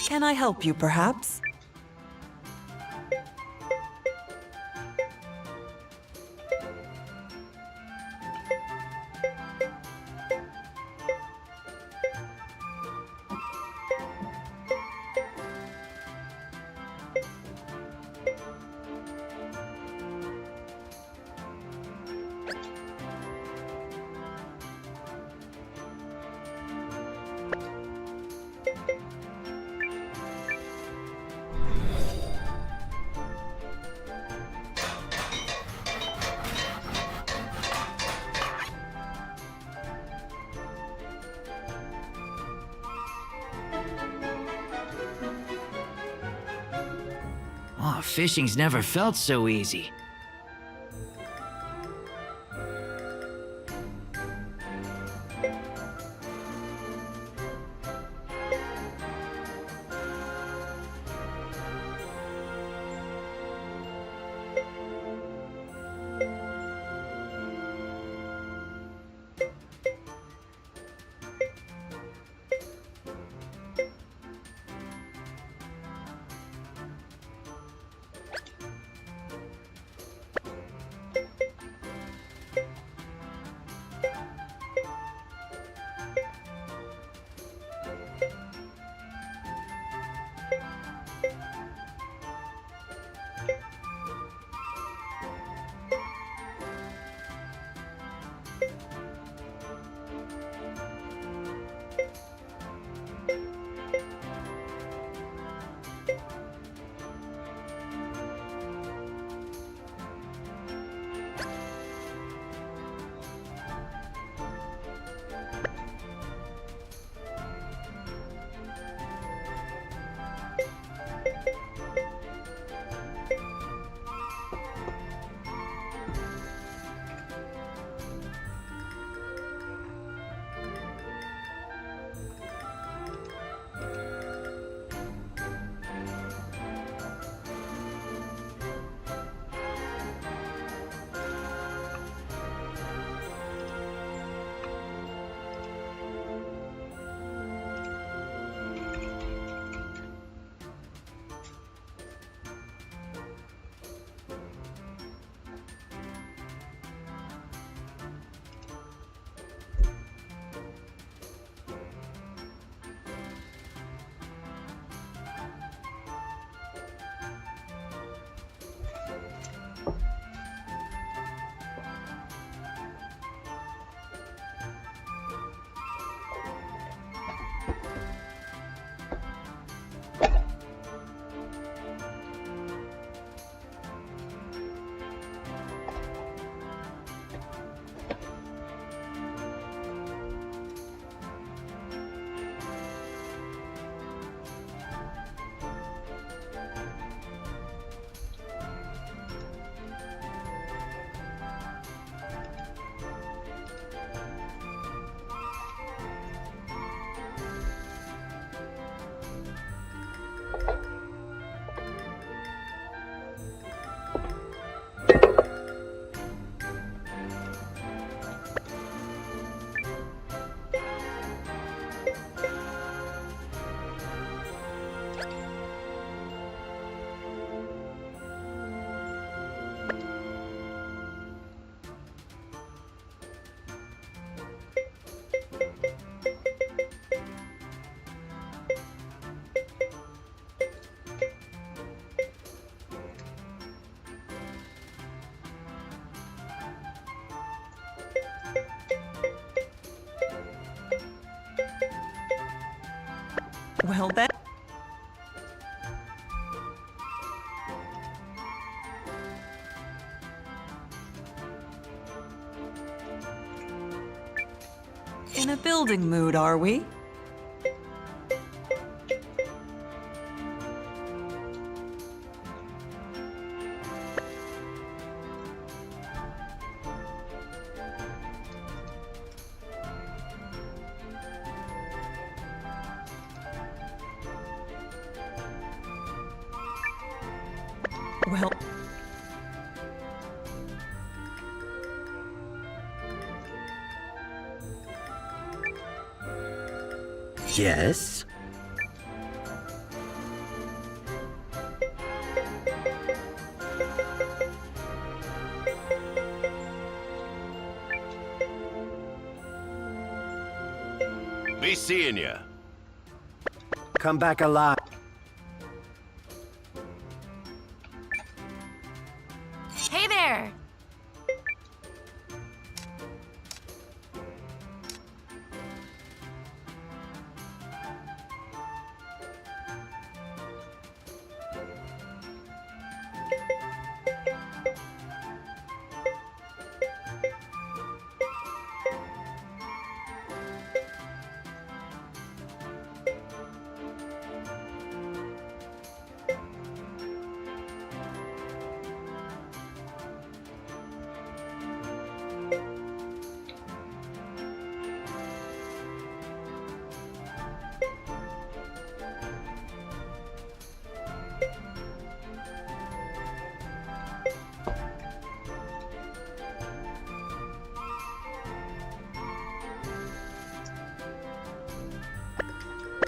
Can I help you, perhaps? Oh, fishing's never felt so easy. Well then. In a building mood, are we? Well... Yes? Be seeing ya. Come back alive. Hey there!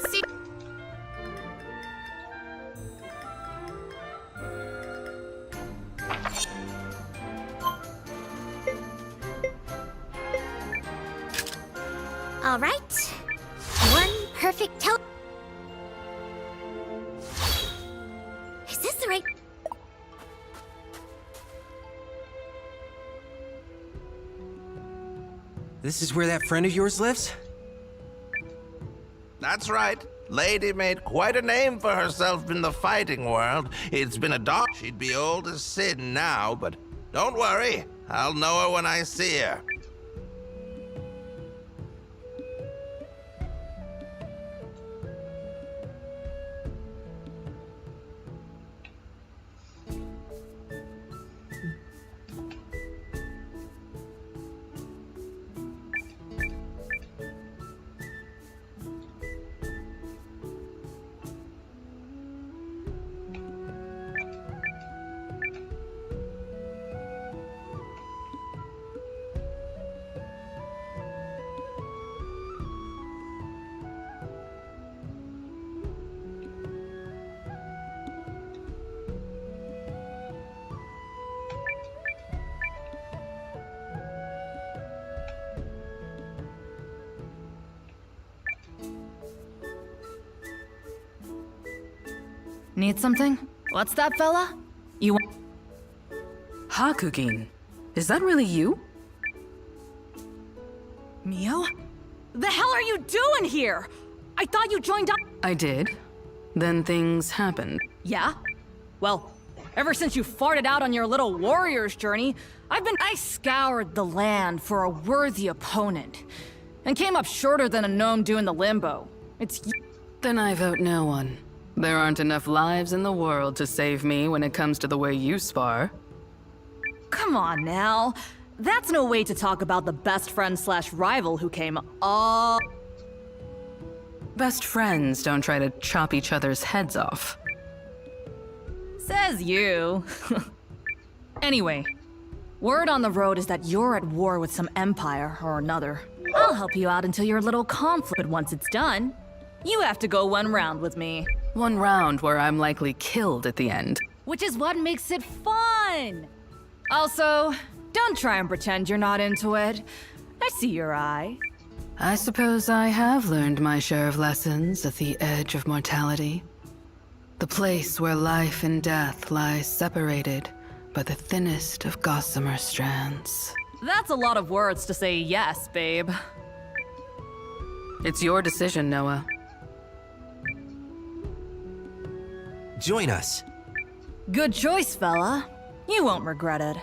See. All right. One perfect Is this the right... This is where that friend of yours lives? That's right. Lady made quite a name for herself in the fighting world. It's been a dog. She'd be old as sin now, but don't worry. I'll know her when I see her. Need something? What's that, fella? You want... Hakugin, is that really you? Mio? The hell are you doing here? I thought you joined up... I did. Then things happened. Yeah? Well, ever since you farted out on your little warrior's journey, I scoured the land for a worthy opponent. And came up shorter than a gnome doing the limbo. It's... Then I vote no one. There aren't enough lives in the world to save me when it comes to the way you spar. Come on now. That's no way to talk about the best friend slash rival who came all... Best friends don't try to chop each other's heads off. Says you. Anyway, word on the road is that you're at war with some empire or another. I'll help you out until your little conflict, but once it's done, you have to go one round with me. One round where I'm likely killed at the end. Which is what makes it fun! Also, don't try and pretend you're not into it. I see your eye. I suppose I have learned my share of lessons at the edge of mortality. The place where life and death lie separated by the thinnest of gossamer strands. That's a lot of words to say yes, babe. It's your decision, Noah. Join us. Good choice, fella. You won't regret it.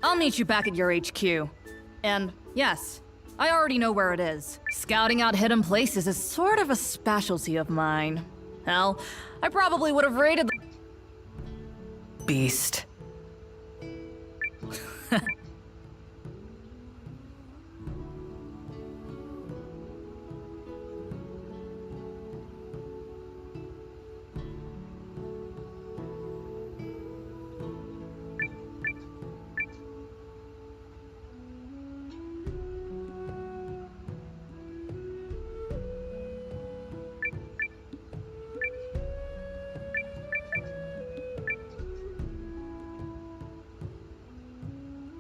I'll meet you back at your HQ. And yes, I already know where it is. Scouting out hidden places is sort of a specialty of mine. Hell, I probably would have raided the... Beast.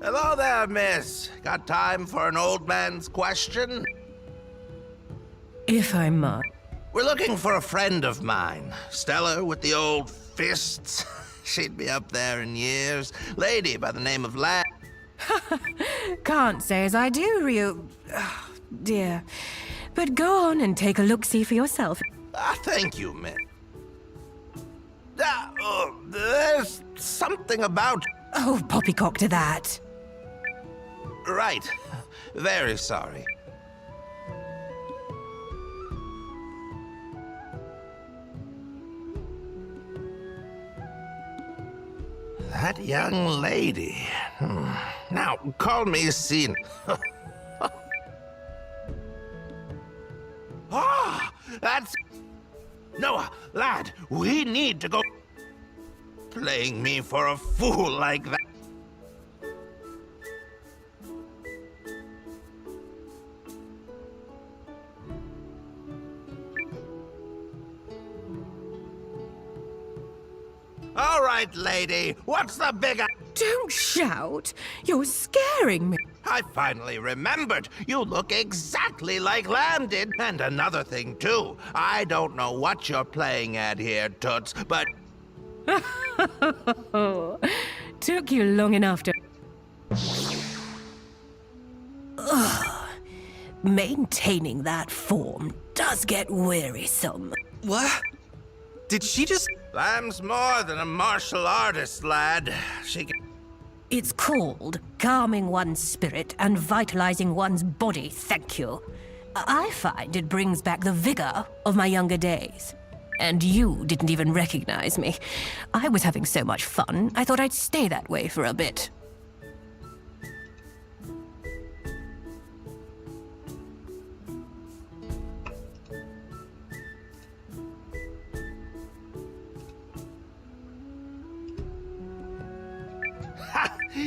Hello there, miss. Got time for an old man's question? If I might. We're looking for a friend of mine. Stella with the old fists. She'd be up there in years. Lady by the name of Lad. Can't say as I do, Ryu. Oh, dear. But go on and take a look-see for yourself. Thank you, miss. There's something about... Oh, poppycock to that. Right. Very sorry. That young lady. Now, call me Scene. That's... Noah, lad, we need to go... Playing me for a fool like that. All right, lady, what's the big... Don't shout. You're scaring me. I finally remembered. You look exactly like Lamb did. And another thing, too. I don't know what you're playing at here, Toots, but... Took you long enough to... Ugh. Maintaining that form does get wearisome. What? Did she just... Lamb's more than a martial artist, lad. She can... It's called calming one's spirit and vitalizing one's body, thank you. I find it brings back the vigor of my younger days. And you didn't even recognize me. I was having so much fun, I thought I'd stay that way for a bit.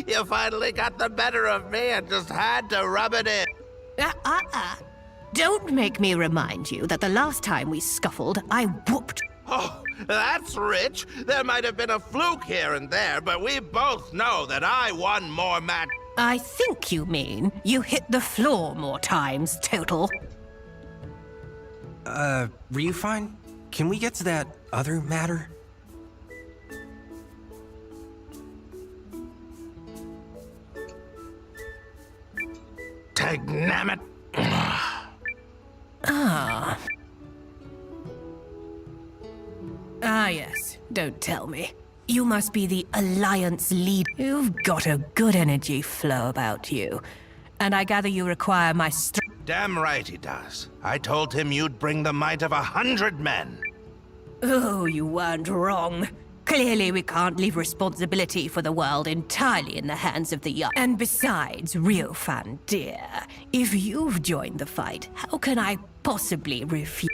You finally got the better of me and just had to rub it in. Don't make me remind you that the last time we scuffled, I whooped. Oh, that's rich. There might have been a fluke here and there, but we both know that I won more match. I think you mean you hit the floor more times total. Ryu fine? Can we get to that other matter? Tagnammit. Yes. Don't tell me. You must be the Alliance lead. You've got a good energy flow about you. And I gather you require my strength. Damn right he does. I told him you'd bring the might of 100 men. Oh, you weren't wrong. Clearly, we can't leave responsibility for the world entirely in the hands of the young. And besides, Ryofan, dear, if you've joined the fight, how can I possibly refuse?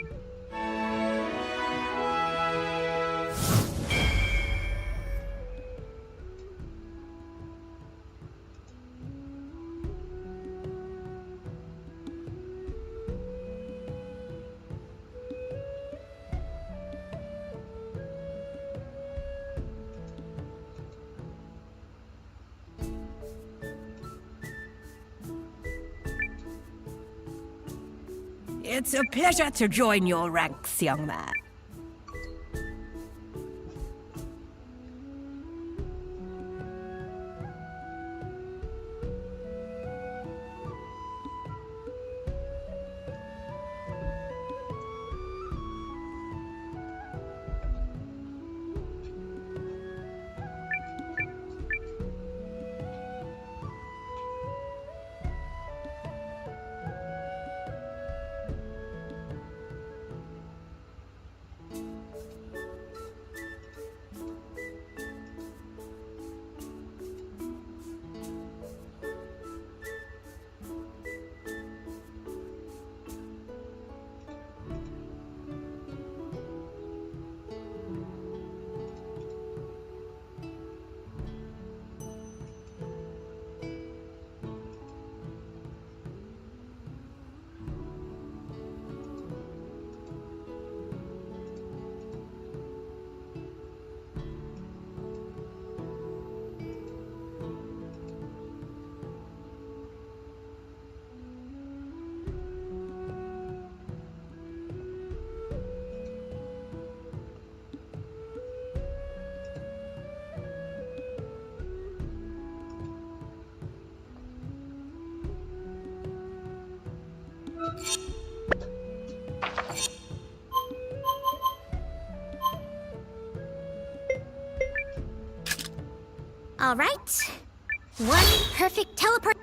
It's a pleasure to join your ranks, young man. All right. One perfect teleport.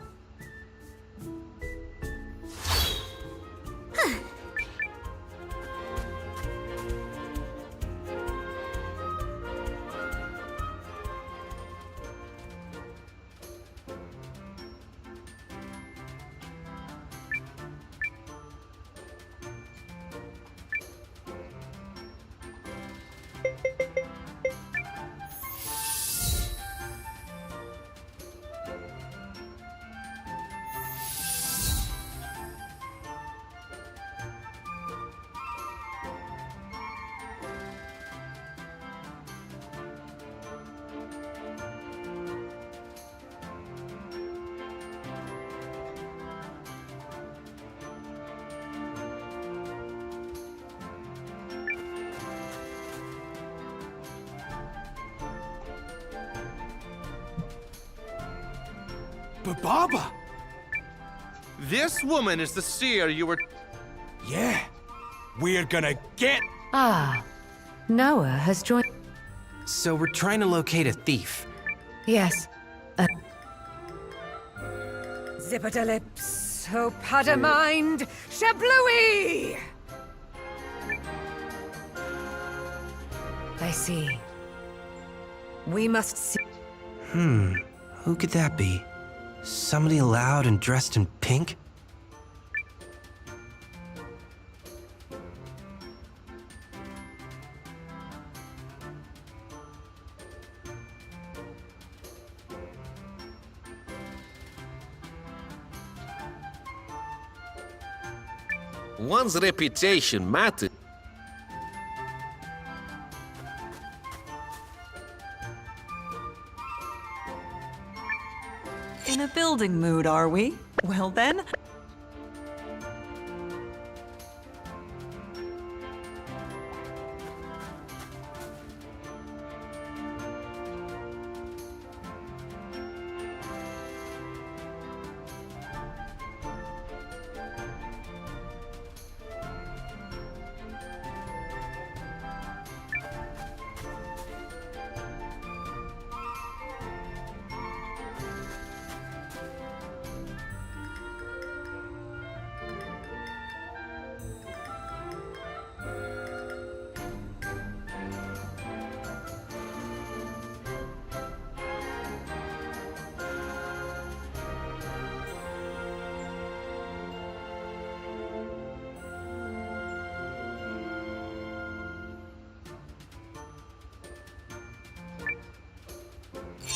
Baba! This woman is the seer you were... Yeah, we're gonna get... Ah, Noah has joined. So we're trying to locate a thief. Yes. Zippity-lips, Opata-mind, Shablooey! I see. We must see. Who could that be? Somebody loud and dressed in pink? One's reputation matters. In a building mood, are we? Well then,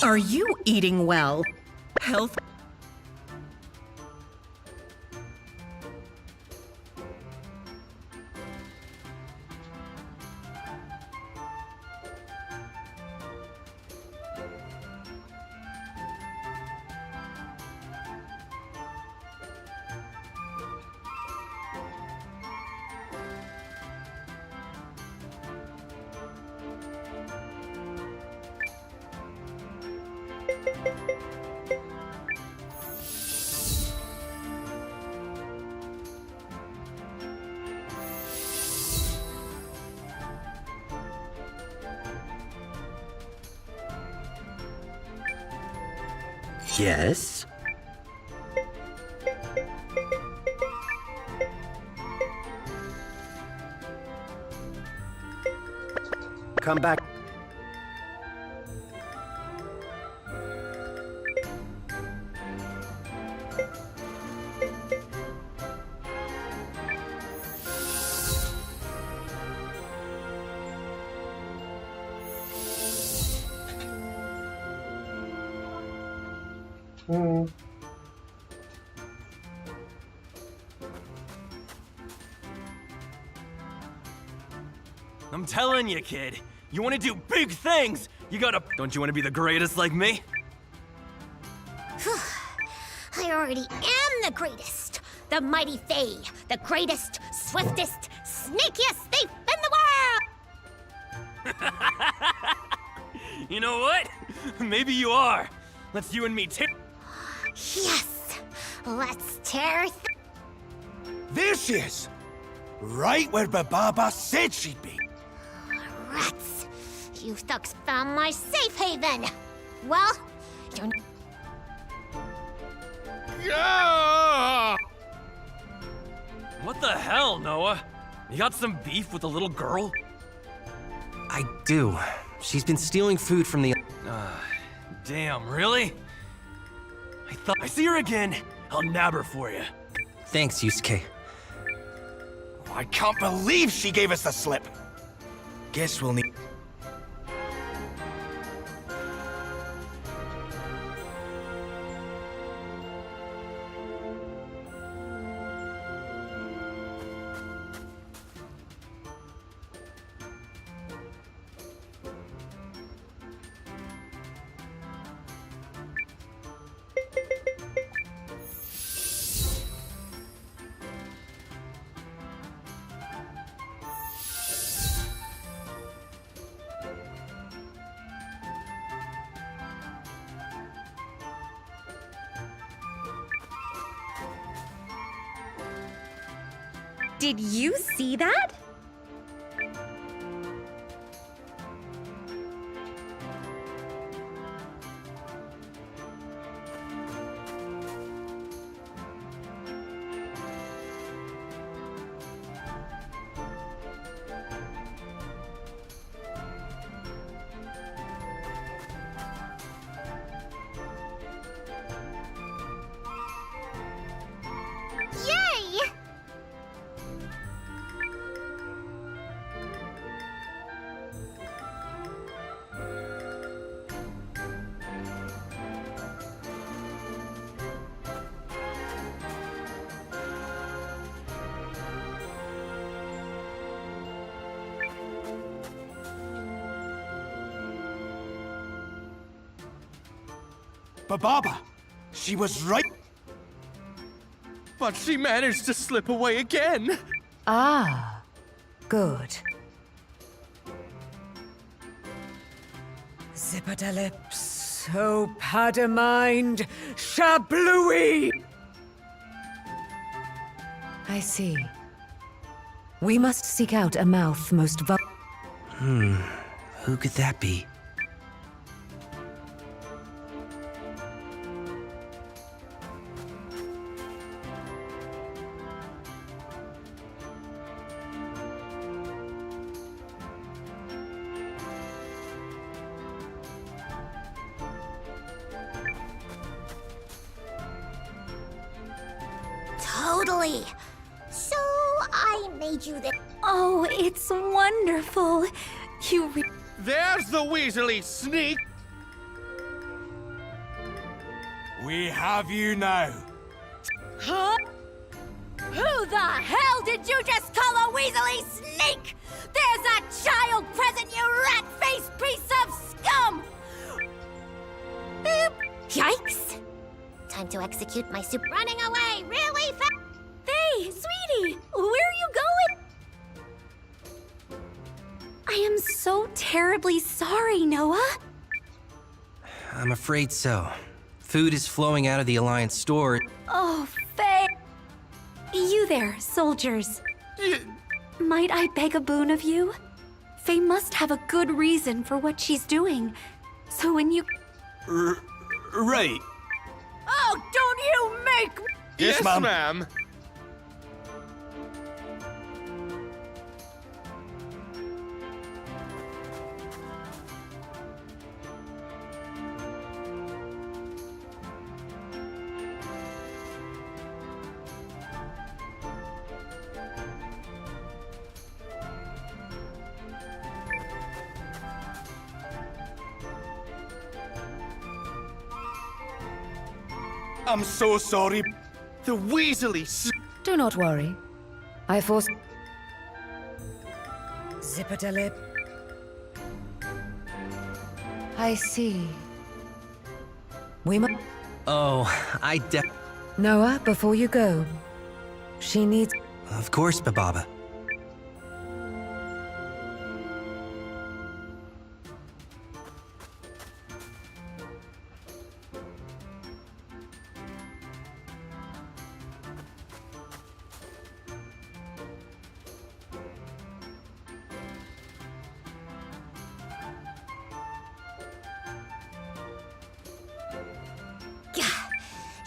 Are you eating well? health. Yes? Come back. I'm telling you, kid. You want to do big things, you gotta... Don't you want to be the greatest like me? I already am the greatest. The mighty Fae. The greatest, swiftest, snakiest thief in the world! You know what? Maybe you are. Let's you and me too. Yes! Let's tear This is right where Baba said she'd be. Rats! You thugs found my safe haven! Well, Yeah! What the hell, Noah? You got some beef with the little girl? I do. She's been stealing food from the... Damn, really? I see her again. I'll nab her for you. Thanks, Yusuke. I can't believe she gave us the slip. Guess we'll need... Did you see that? Yay! Baba, she was right. But she managed to slip away again. Ah, good. Zipper-da-lip, so pad-a-mind, shablooey! I see. We must seek out a mouth most Who could that be? Totally. So I made you this. Oh, it's wonderful. There's the Weasley sneak. We have you now. Huh? Who the hell did you just call a Weasley sneak? There's a child present, you rat-faced piece of scum! Beep. Yikes! Time to execute my super. Running away really fast! Hey, sweetie, where are you going? I am so terribly sorry, Noah. I'm afraid so. Food is flowing out of the Alliance store. Oh, Faye. You there, soldiers. Might I beg a boon of you? Faye must have a good reason for what she's doing. So when you... Right. Oh, don't you make me... Yes, ma'am. I'm so sorry. The Weasley Do not worry. I force... Zipper-da-lip. I see. We must... Oh, Noah, before you go, she needs... Of course, Bababa.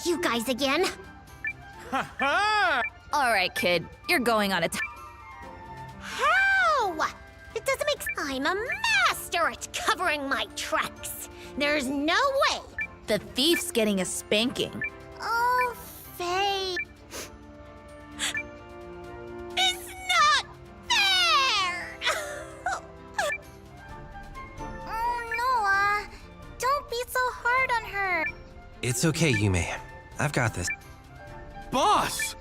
you guys again. Ha ha! Alright, kid. You're going on a How? It doesn't make I'm a master at covering my tracks. There's no way. The thief's getting a spanking. Oh, Faye. It's not fair! Oh, Noah. Don't be so hard on her. It's okay, Yume. I've got this. Boss!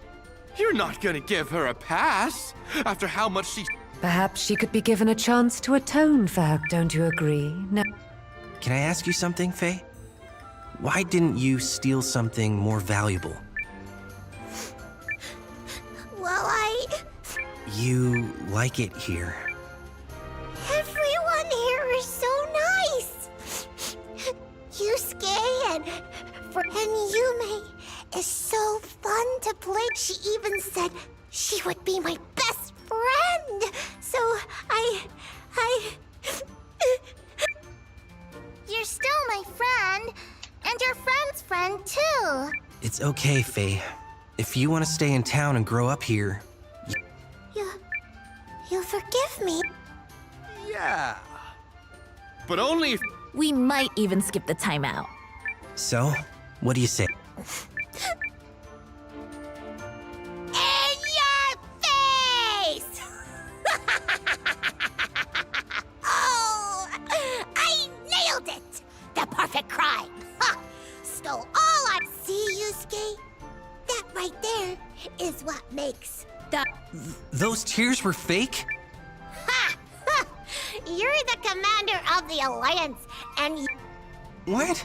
You're not gonna give her a pass after how much she. Perhaps she could be given a chance to atone for her, don't you agree? No. Can I ask you something, Faye? Why didn't you steal something more valuable? Well, You like it here. everyone here is so nice. Yusuke and Yume is so fun to play. She even said she would be my best friend. So You're still my friend, and your friend's friend too. It's okay, Faye. If you want to stay in town and grow up here, You forgive me. Yeah. But only if. We might even skip the timeout. so, what do you say? In your face! Oh, I nailed it! The perfect crime. Ha! Stole all I see, Yusuke. That right there is what makes the Those tears were fake? ha! Ha! You're the commander of the Alliance, and What?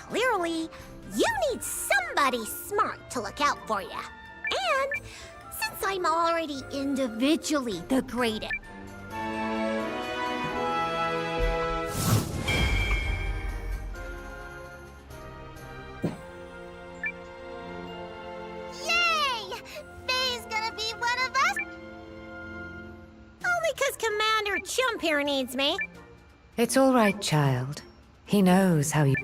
clearly, you need somebody smart to look out for you. And since I'm already individually the greatest, yay! Faye's gonna be one of us. Only 'cause Commander Chump here needs me. It's all right, child. He knows how you...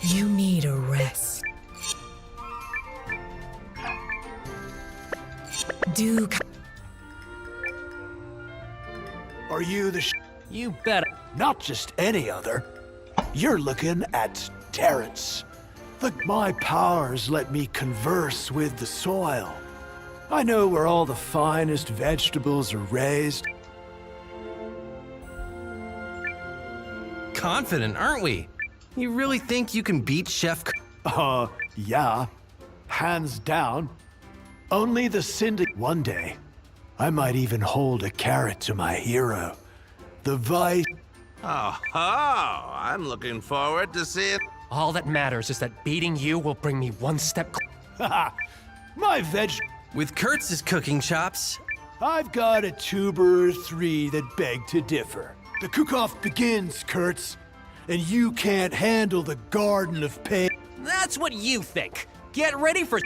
You need a rest. Do. Are you the You better. Not just any other. You're looking at Terrence. My powers let me converse with the soil. I know where all the finest vegetables are raised. Confident, aren't we? You really think you can beat Chef? Yeah. Hands down. Only the Syndic. One day, I might even hold a carrot to my hero. The Vice. Oh, I'm looking forward to seeing. All that matters is that beating you will bring me one step closer. My veg. With Kurtz's cooking chops. I've got a tuber or three that beg to differ. The cook-off begins, Kurtz, and you can't handle the Garden of Pain. That's what you think. Get ready for...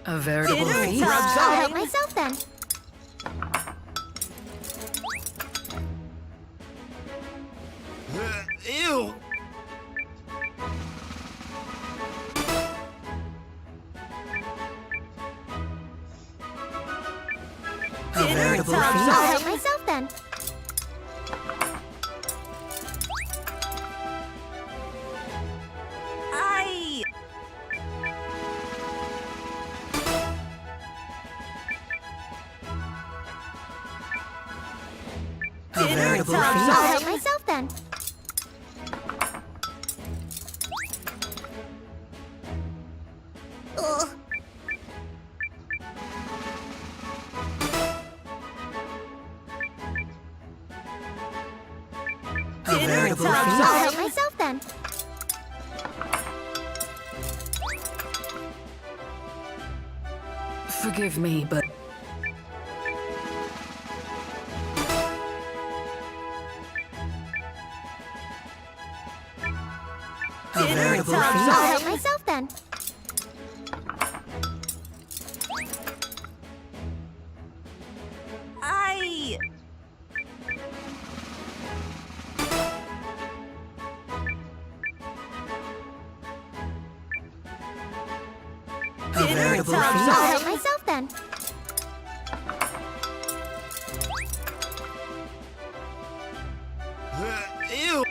A veritable feast. I'll help myself then. Ew! A veritable feast. I'll help myself then. A veritable feast. I'll help myself then. Ugh. A veritable feast. I'll help myself then. Forgive me, but a veritable I'll feast. help myself then. beautiful I'll feast. help myself then. Ew!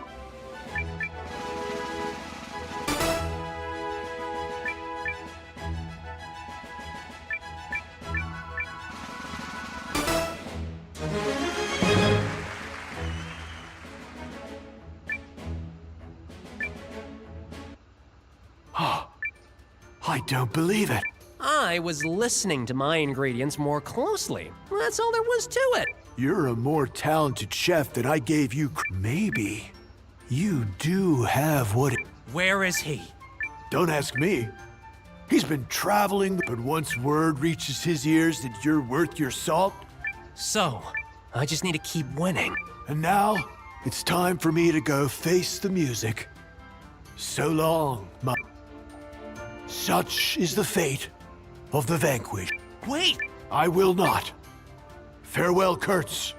I don't believe it. I was listening to my ingredients more closely. That's all there was to it. You're a more talented chef than I gave you. Maybe you do have what it... Where is he? Don't ask me. He's been traveling, but once word reaches his ears that you're worth your salt... So, I just need to keep winning. And now, it's time for me to go face the music. So long, my... Such is the fate of the vanquished. Wait! I will not. Farewell, Kurtz.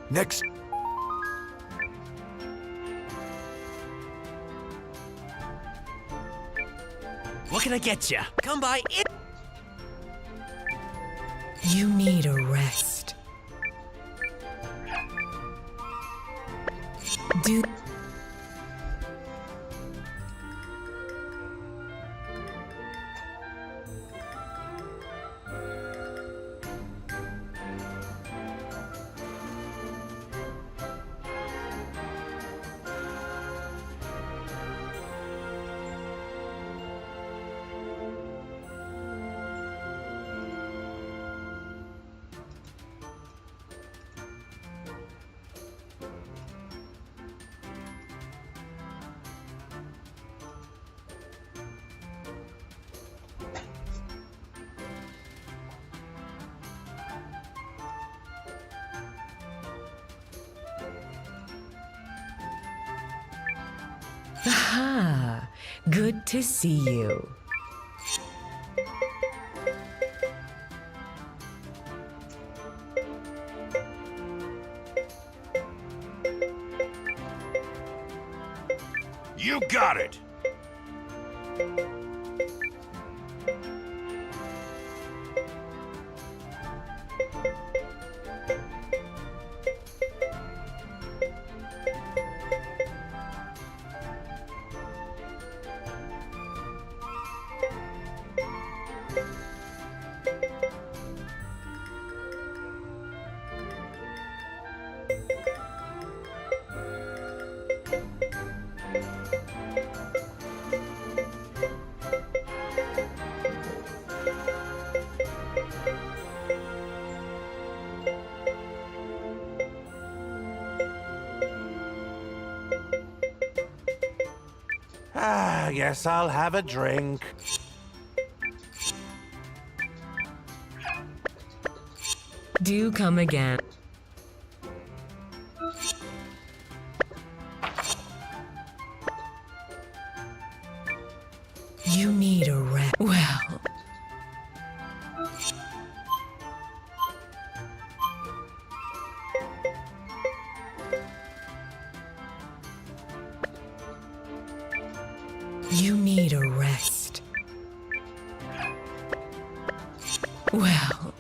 Next... What can I get you? Come by it. You need a rest. Do... Aha! Good to see you. You got it! Guess I'll have a drink. Do come again. You need a rest. Well... You need a rest. Well...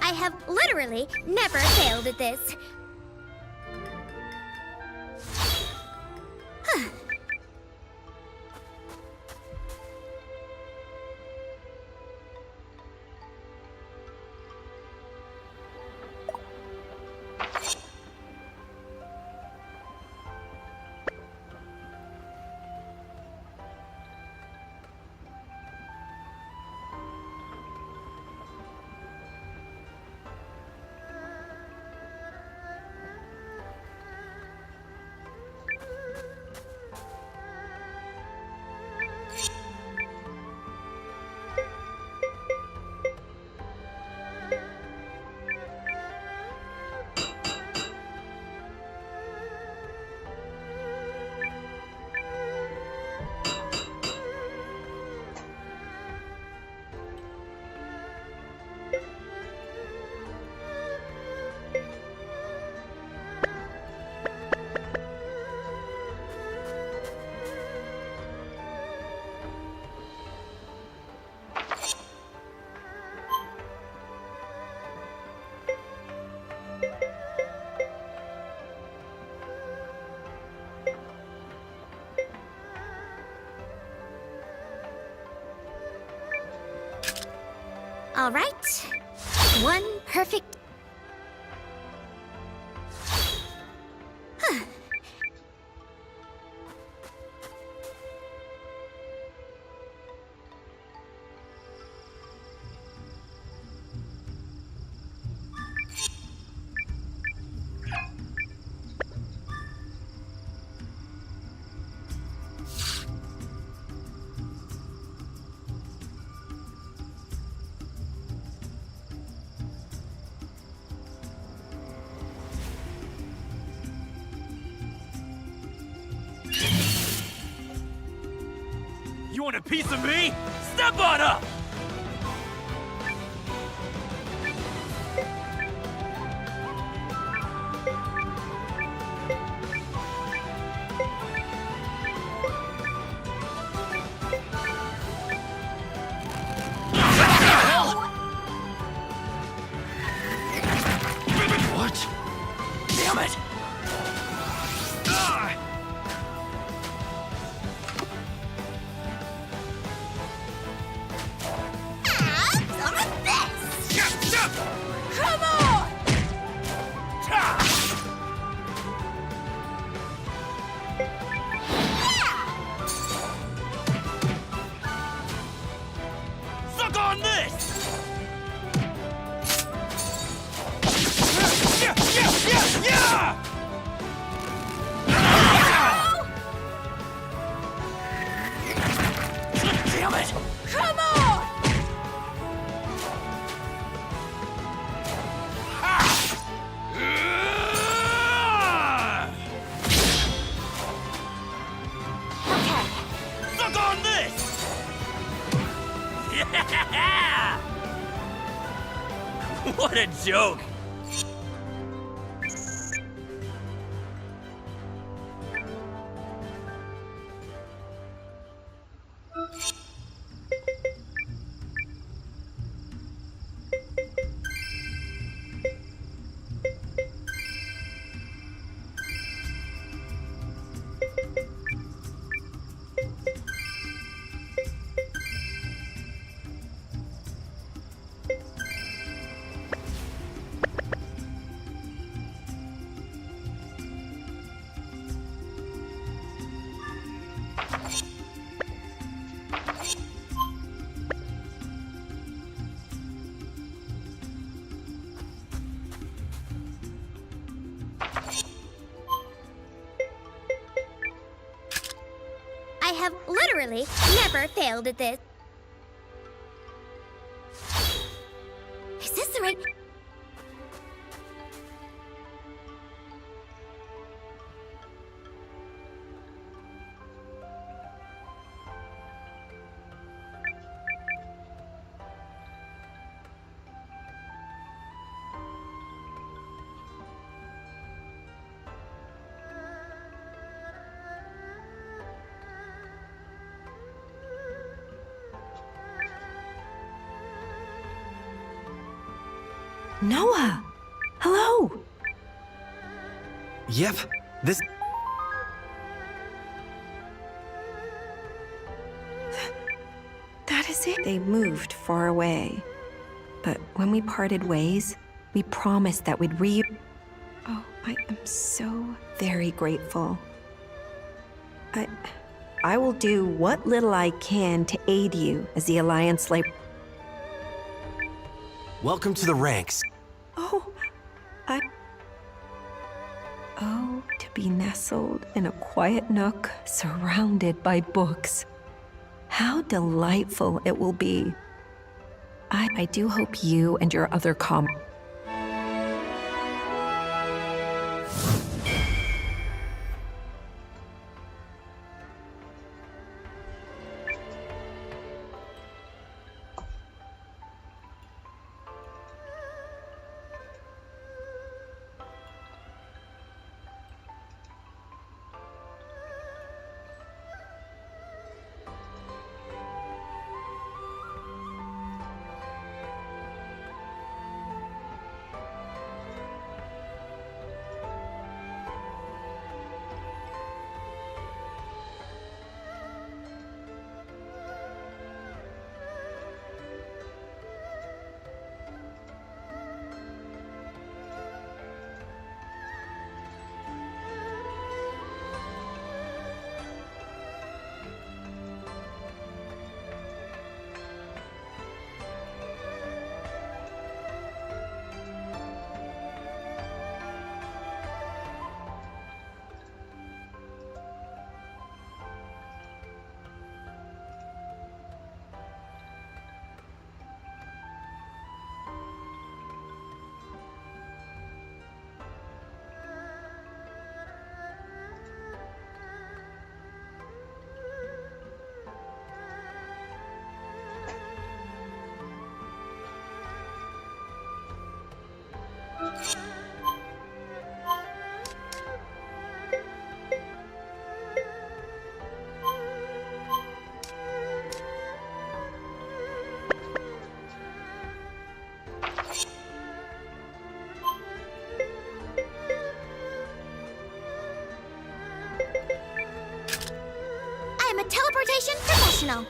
I have literally never failed at this. All right. One perfect. Huh. You want a piece of me? Step on up! What? Damn it! Some of this! Come on! Suck on this! Yeah! Damn it! Come on! Suck on this! Yeah! What a joke! I have literally never failed at this. Is this the right... Noah! Hello! Yep, this. That is it. They moved far away. But when we parted ways, we promised that we'd Oh, I am so very grateful. I will do what little I can to aid you as the Alliance Welcome to the ranks. Oh, to be nestled in a quiet nook, surrounded by books. How delightful it will be. I do hope you and your other professional.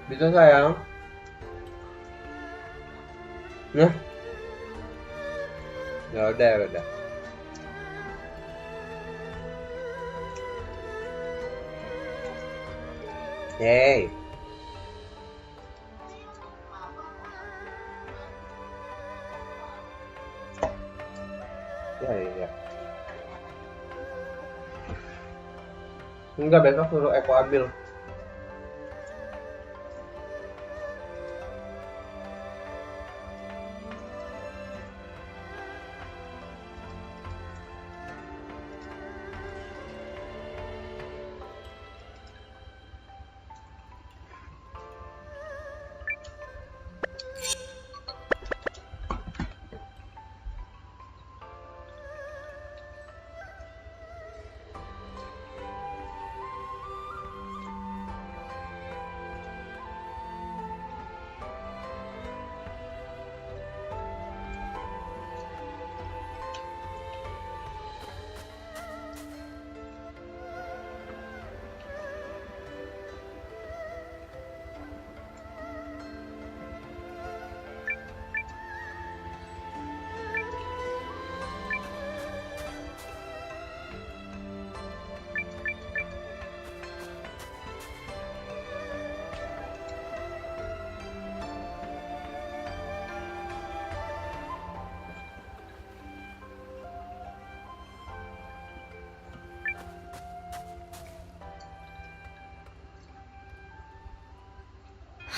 Bisa sayang. Nah. Ya udah. Hey. Ya. Enggak, besok suruh Eko ambil.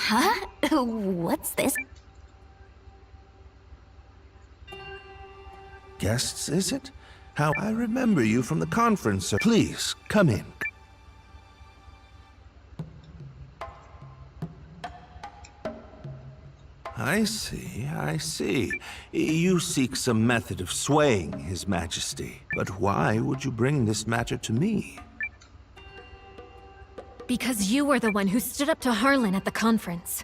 Huh? What's this? Guests, is it? How I remember you from the conference, sir. Please, come in. I see. You seek some method of swaying His Majesty. But why would you bring this matter to me? Because you were the one who stood up to Harlan at the conference.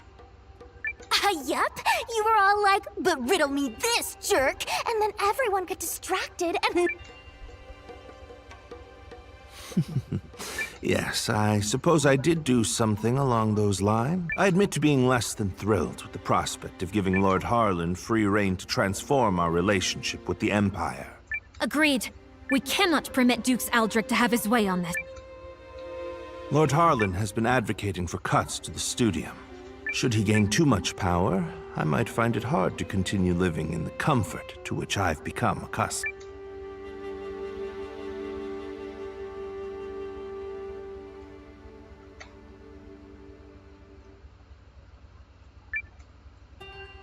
Yup. You were all like, but riddle me this, jerk. And then everyone got distracted and... Yes, I suppose I did do something along those lines. I admit to being less than thrilled with the prospect of giving Lord Harlan free rein to transform our relationship with the Empire. Agreed. We cannot permit Dukes Aldrich to have his way on this. Lord Harlan has been advocating for cuts to the studium. Should he gain too much power, I might find it hard to continue living in the comfort to which I've become accustomed.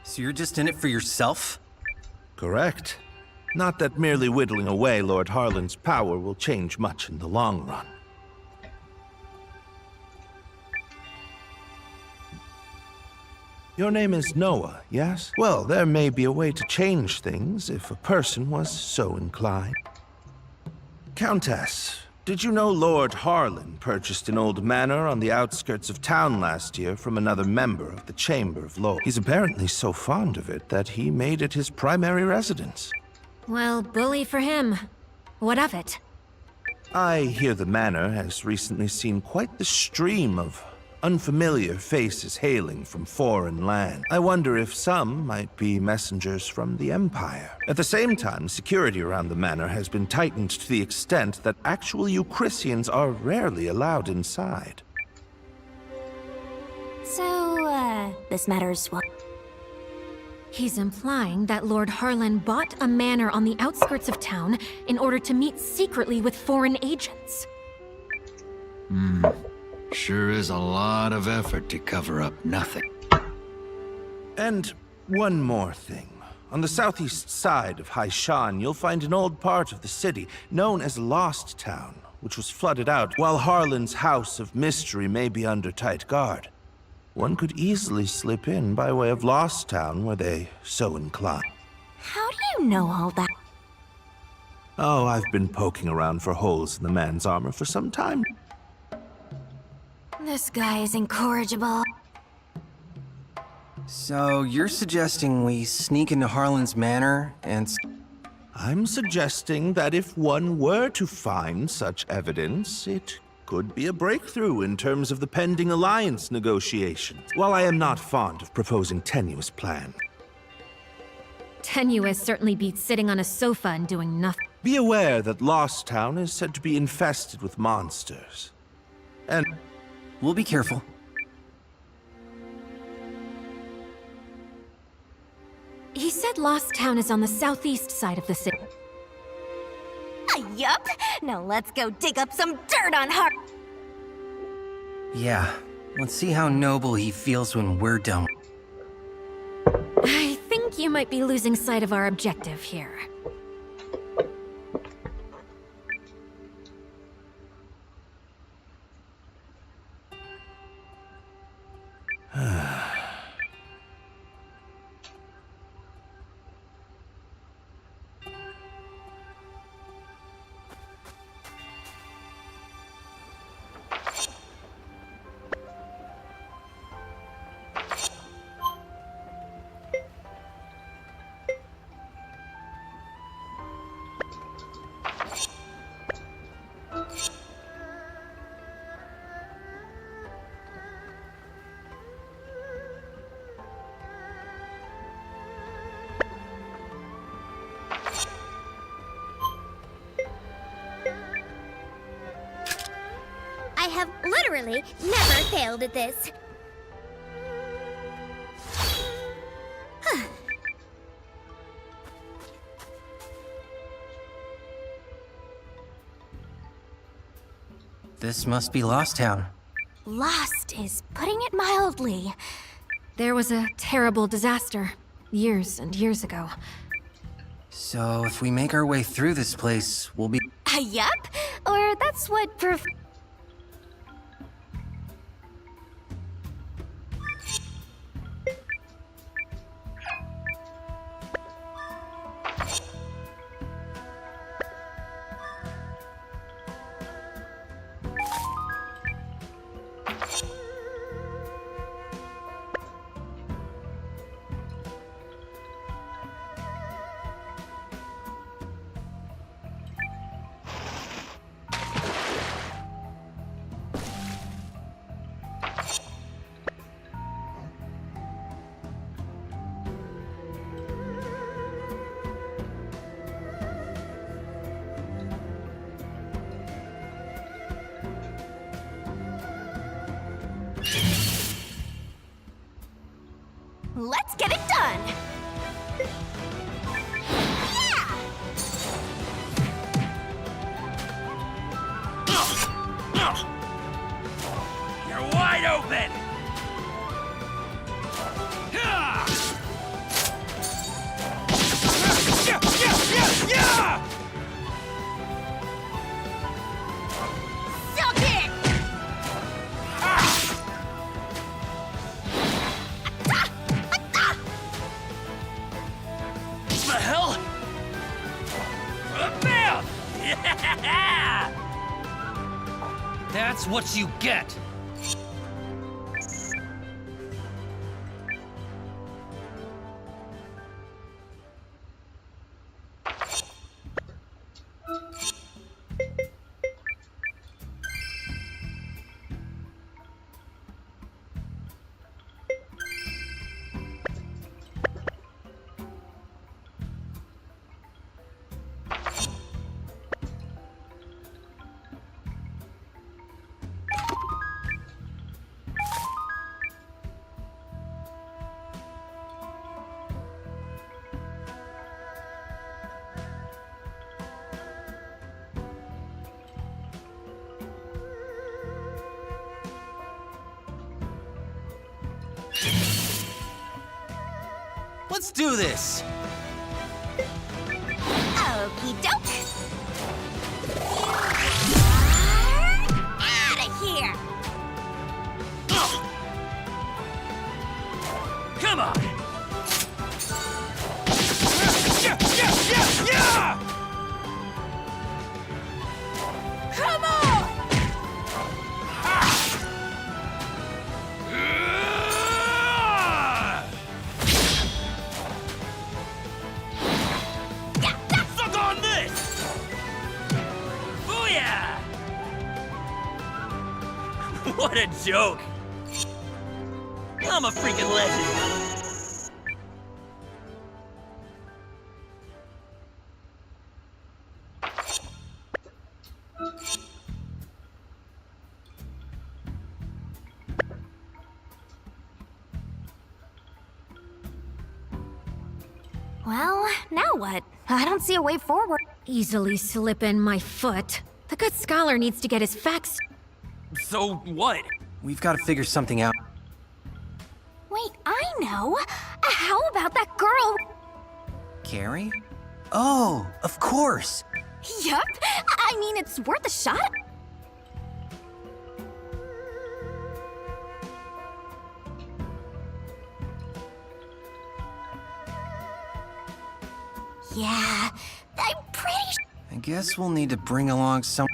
So you're just in it for yourself? Correct. Not that merely whittling away Lord Harlan's power will change much in the long run. Your name is Noah, yes? Well, there may be a way to change things if a person was so inclined. Countess, did you know Lord Harlan purchased an old manor on the outskirts of town last year from another member of the Chamber of Lords? He's apparently so fond of it that he made it his primary residence. Well, bully for him. What of it? I hear the manor has recently seen quite the stream of unfamiliar faces hailing from foreign land. I wonder if some might be messengers from the Empire. At the same time, security around the manor has been tightened to the extent that actual Eucrisians are rarely allowed inside. So, this matters what? He's implying that Lord Harlan bought a manor on the outskirts of town in order to meet secretly with foreign agents. Sure is a lot of effort to cover up nothing. And one more thing. On the southeast side of Haishan, you'll find an old part of the city known as Lost Town, which was flooded out while Harlan's House of Mystery may be under tight guard. One could easily slip in by way of Lost Town were they so inclined. How do you know all that? Oh, I've been poking around for holes in the man's armor for some time. This guy is incorrigible. So, you're suggesting we sneak into Harlan's manor and... I'm suggesting that if one were to find such evidence, it could be a breakthrough in terms of the pending alliance negotiations. While I am not fond of proposing tenuous plans. Tenuous certainly beats sitting on a sofa and doing nothing. Be aware that Lost Town is said to be infested with monsters. And... We'll be careful. He said Lost Town is on the southeast side of the city. Yup. Now let's go dig up some dirt on Har. Yeah, let's see how noble he feels when we're done. I think you might be losing sight of our objective here. I have literally never failed at this. This must be Lost Town. Lost is putting it mildly. There was a terrible disaster years and years ago. So, if we make our way through this place, we'll be... Yup. Or that's what Let's get it done! Yeah! You're wide open! Suck it! The hell? Bam! Yeah! That's what you get! Let's do this! Okie doke. Out of here. Come on! Yeah! Come on. Suck on this! Booyah! What a joke! I'm a freaking legend! Well, now what? I don't see a way forward. Easily slip in my foot. The good scholar needs to get his facts. So what? We've got to figure something out. Wait, I know! How about that girl? Carrie? Oh, of course! Yup! I mean, it's worth a shot. Yeah, I'm pretty I guess we'll need to bring along some...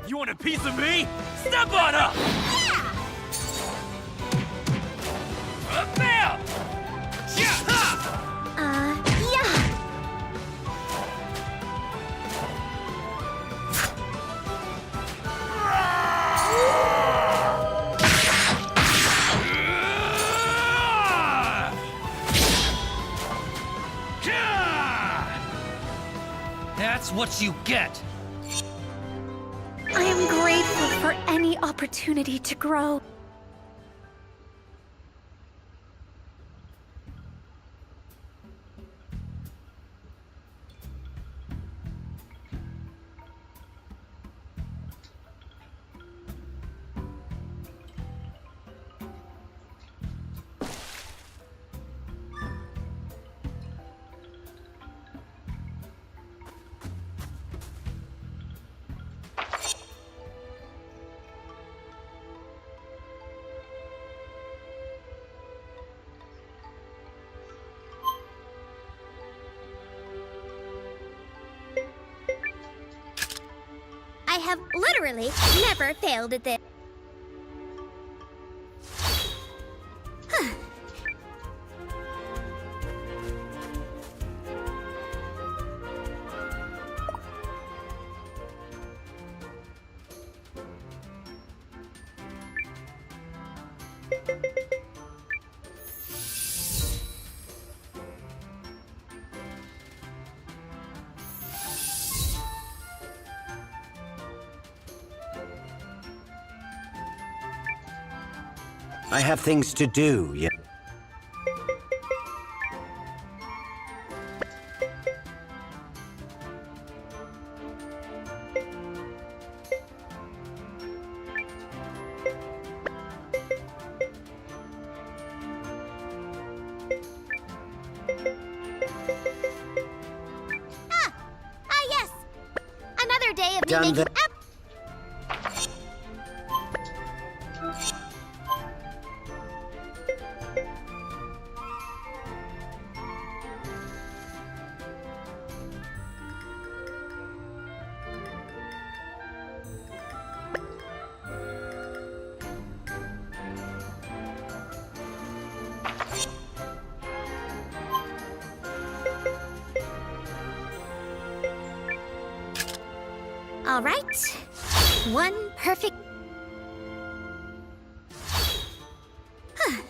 You want a piece of me? Step on up! Bam! Yeah! yeah. That's what you get! I am grateful for any opportunity to grow. I have literally never failed at this. I have things to do, yeah. Yes! Another day of me Done making the- All All right. One perfect... Huh.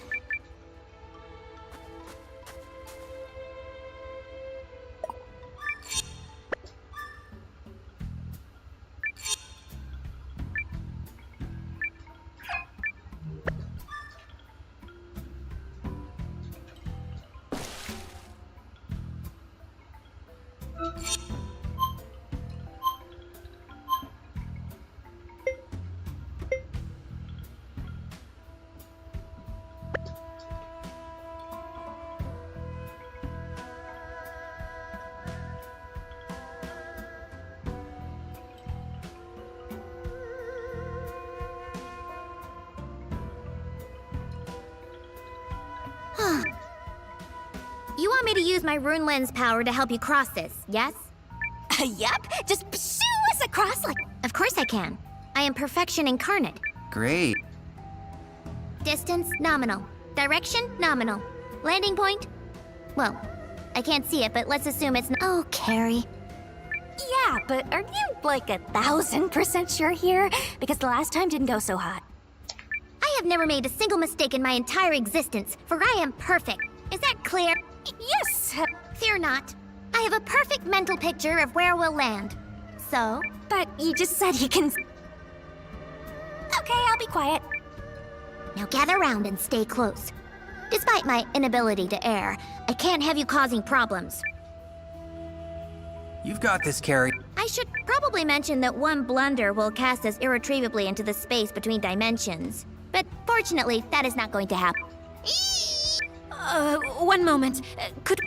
You want me to use my rune lens power to help you cross this, yes? Yup, just shoo us across like... Of course I can. I am perfection incarnate. Great. Distance, nominal. Direction, nominal. Landing point? Well, I can't see it, but let's assume it's... Oh, Carrie. Yeah, but are you like 1,000% sure here? Because the last time didn't go so hot. I have never made a single mistake in my entire existence, for I am perfect. Is that clear? Yes! Fear not. I have a perfect mental picture of where we'll land. So? But you just said you can... Okay, I'll be quiet. Now gather round and stay close. Despite my inability to err, I can't have you causing problems. You've got this, Carrie. I should probably mention that one blunder will cast us irretrievably into the space between dimensions. But fortunately, that is not going to happen. One moment. Could...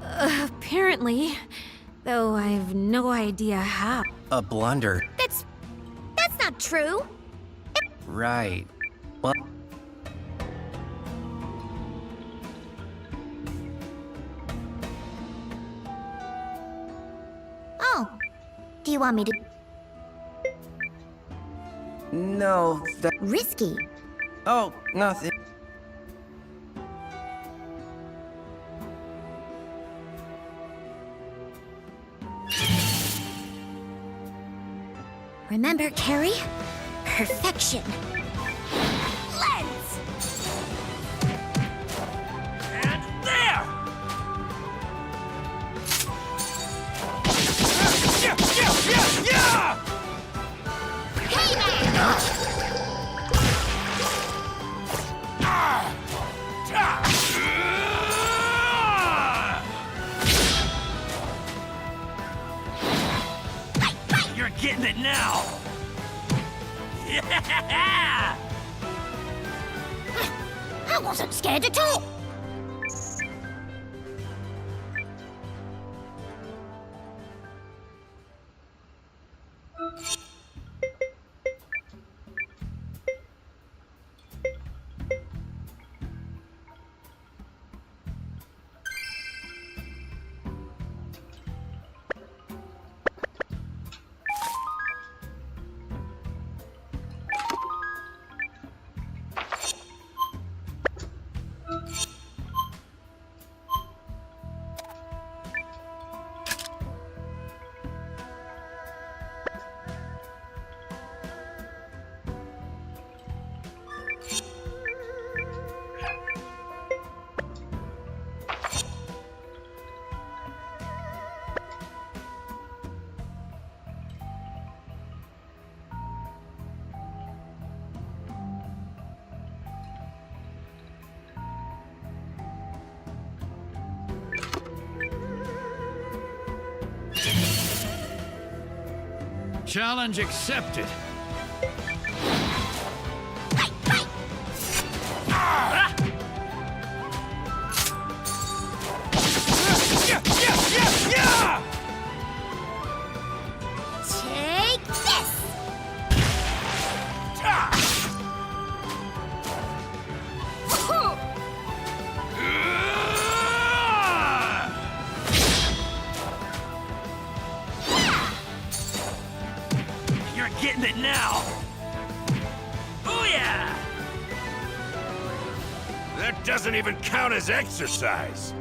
Apparently, though I've no idea how. A blunder. That's not true. Right. Well... Oh. Do you want me to... No, that... Risky. Oh, nothing. Remember, Carrie? Perfection. Lens! And there! Yeah! Hey, man! You're getting it now! Yeah! I wasn't scared at all! Challenge accepted. Take this! You're getting it now! That doesn't even count as exercise.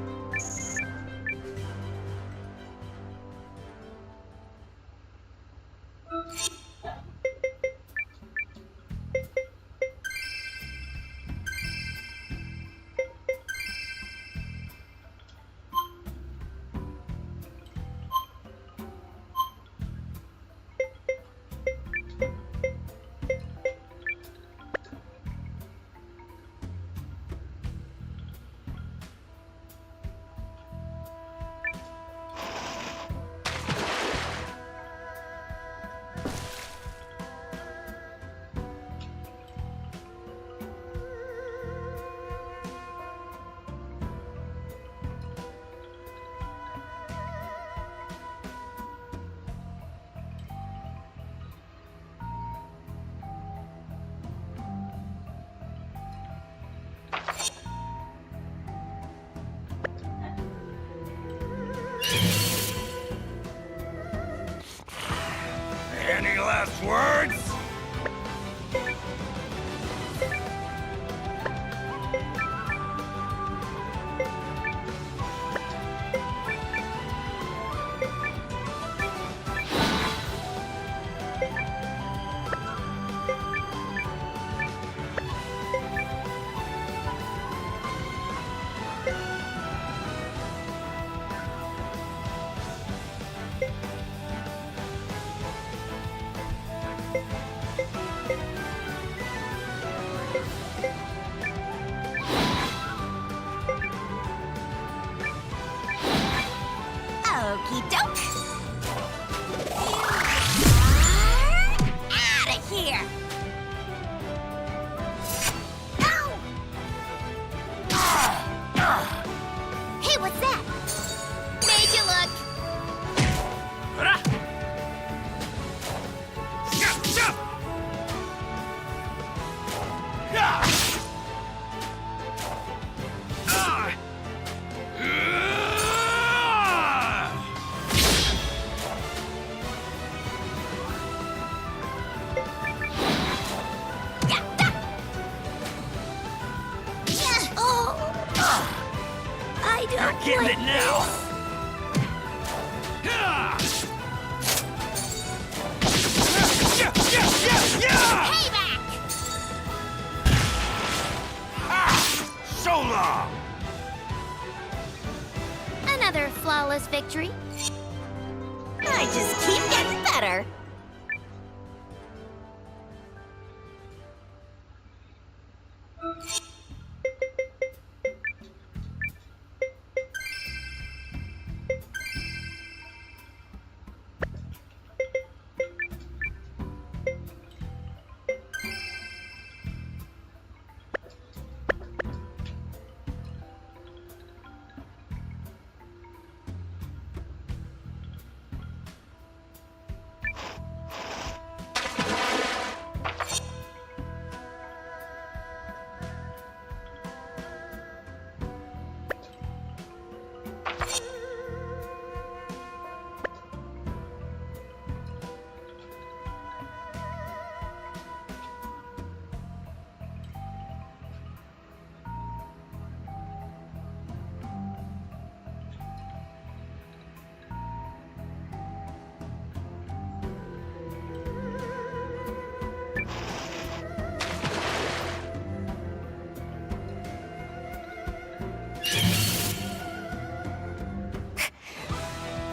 Any last words? Okie doke. Out of here. Ow! Hey, what's that? Made you look. I don't You're getting like it now. Payback! So long. Another flawless victory. I just keep getting better.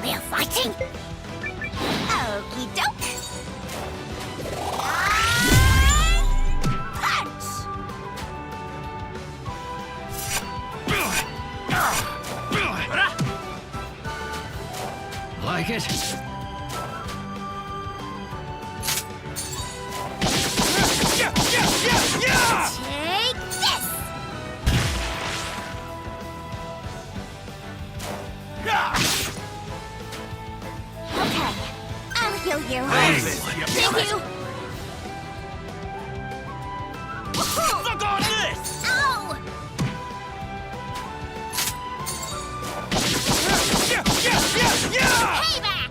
We're fighting. Okie doke. Punch! Like it? Take this! Okay, I'll heal you. Thank you. Suck on this! Ow! Payback!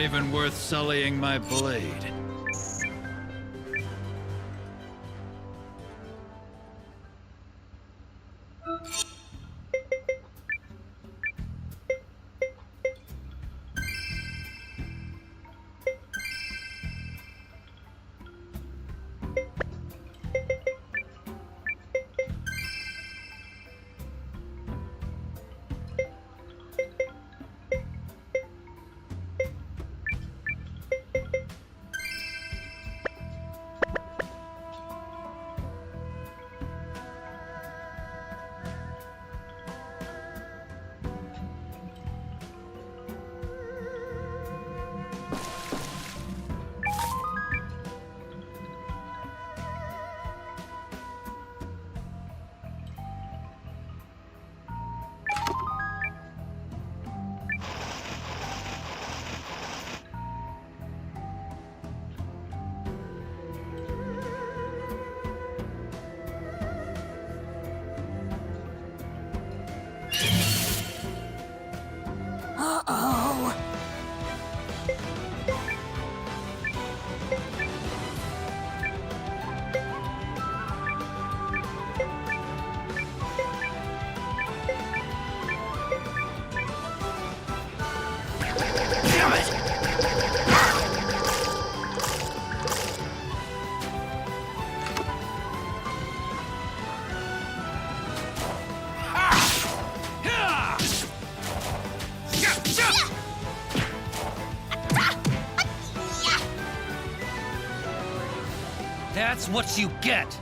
even worth sullying my blade. Uh-oh. Damn it! That's what you get!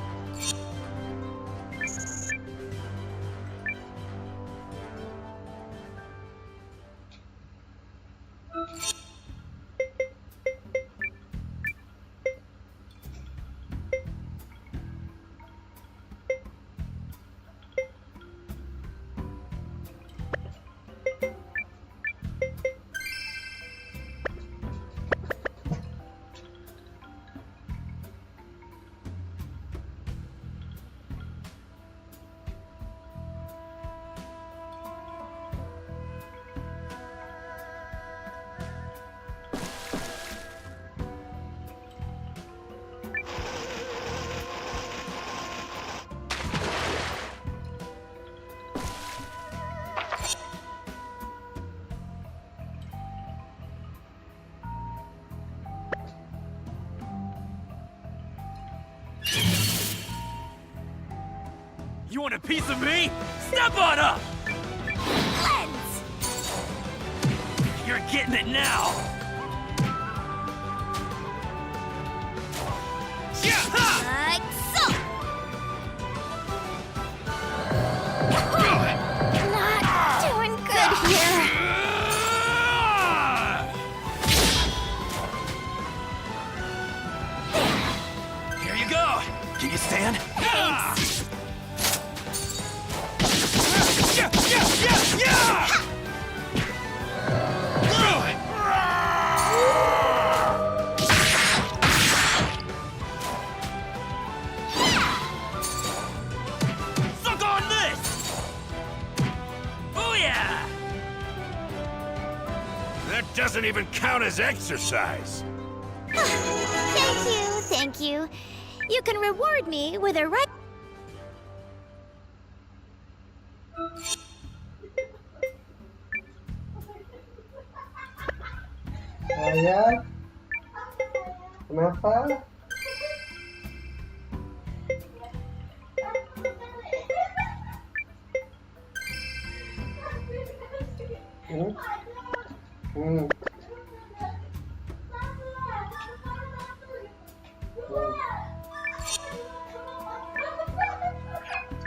You want a piece of me? Step on up! Lens! You're getting it now! Like so! Not doing good here. Here you go! Can you stand? Thanks. Suck on this! Oh yeah! That doesn't even count as exercise. Thank you. You can reward me with a right. Saya? Kenapa?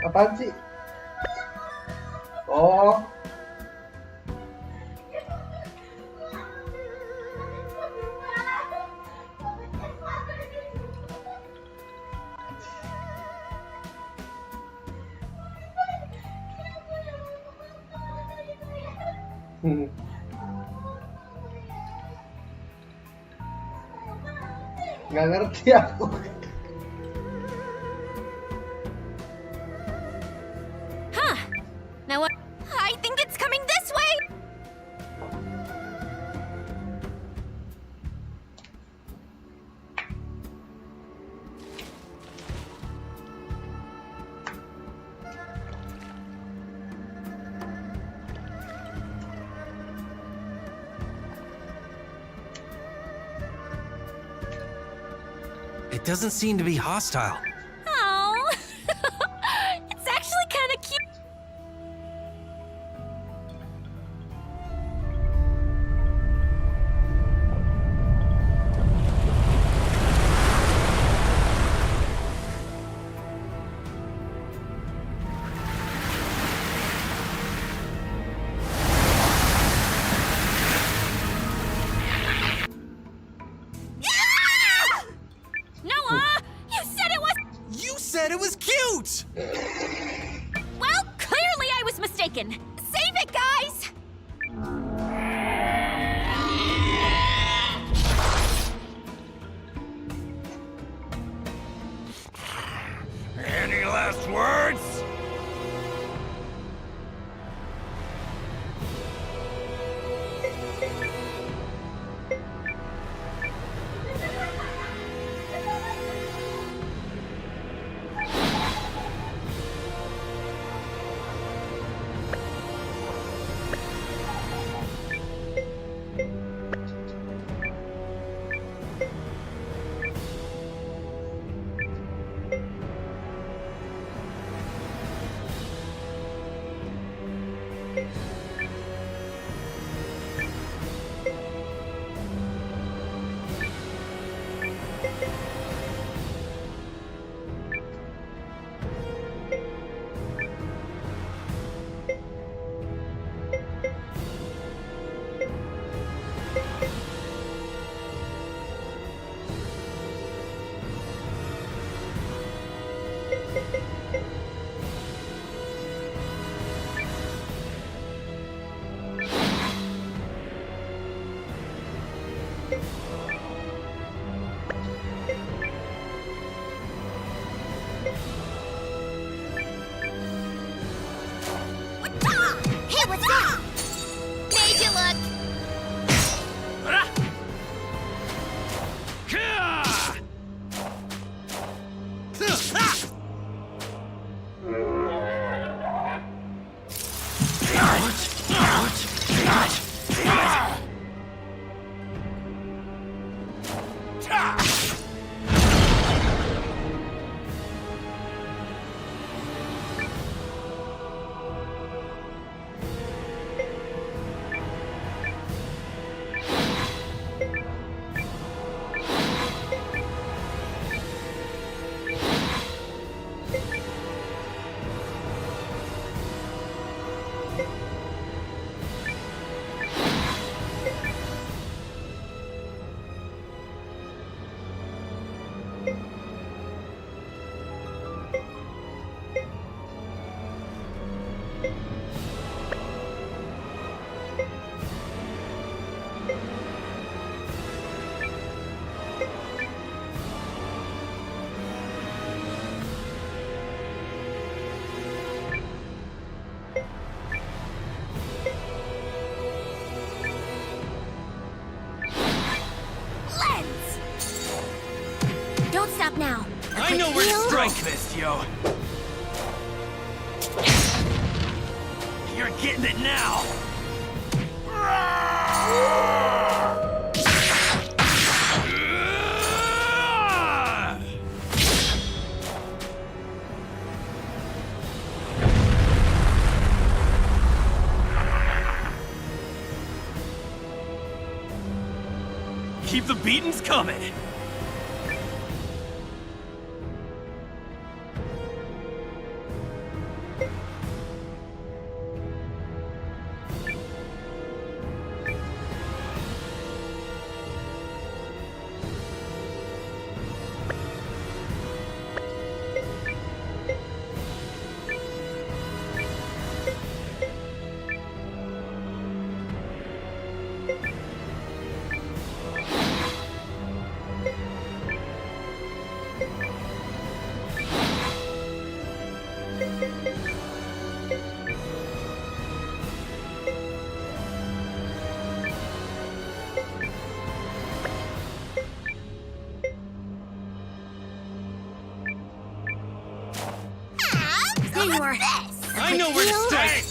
Apaan sih? Oh. Nggak ngerti aku. Huh. Now what? I think it's coming this way! It doesn't seem to be hostile. Oh, it's actually kind of cute. Noah, you said it was. You said it was cute! Well, clearly I was mistaken. Save it, guys! Any last words? Hey, what's that? Made you look. Don't stop now. I know where to strike this, yo. You're getting it now. Keep the beatings coming. There you are. I know where to strike.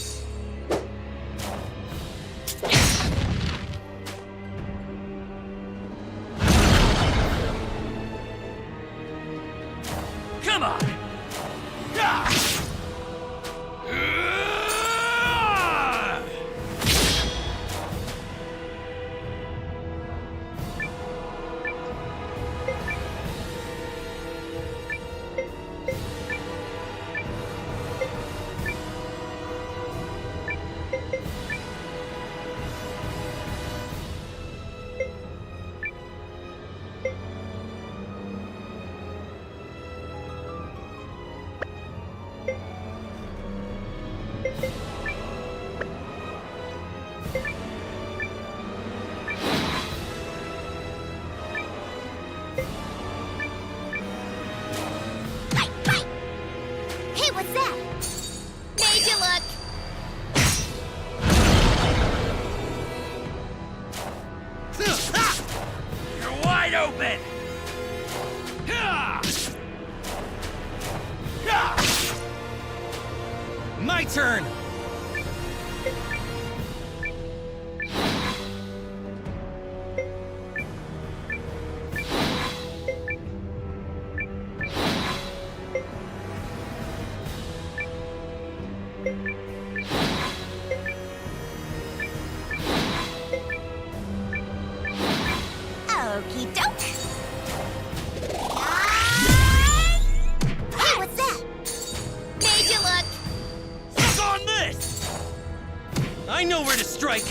My turn! Okie doke. Hey, what's that? Made you look. Suck on this! I know where to strike!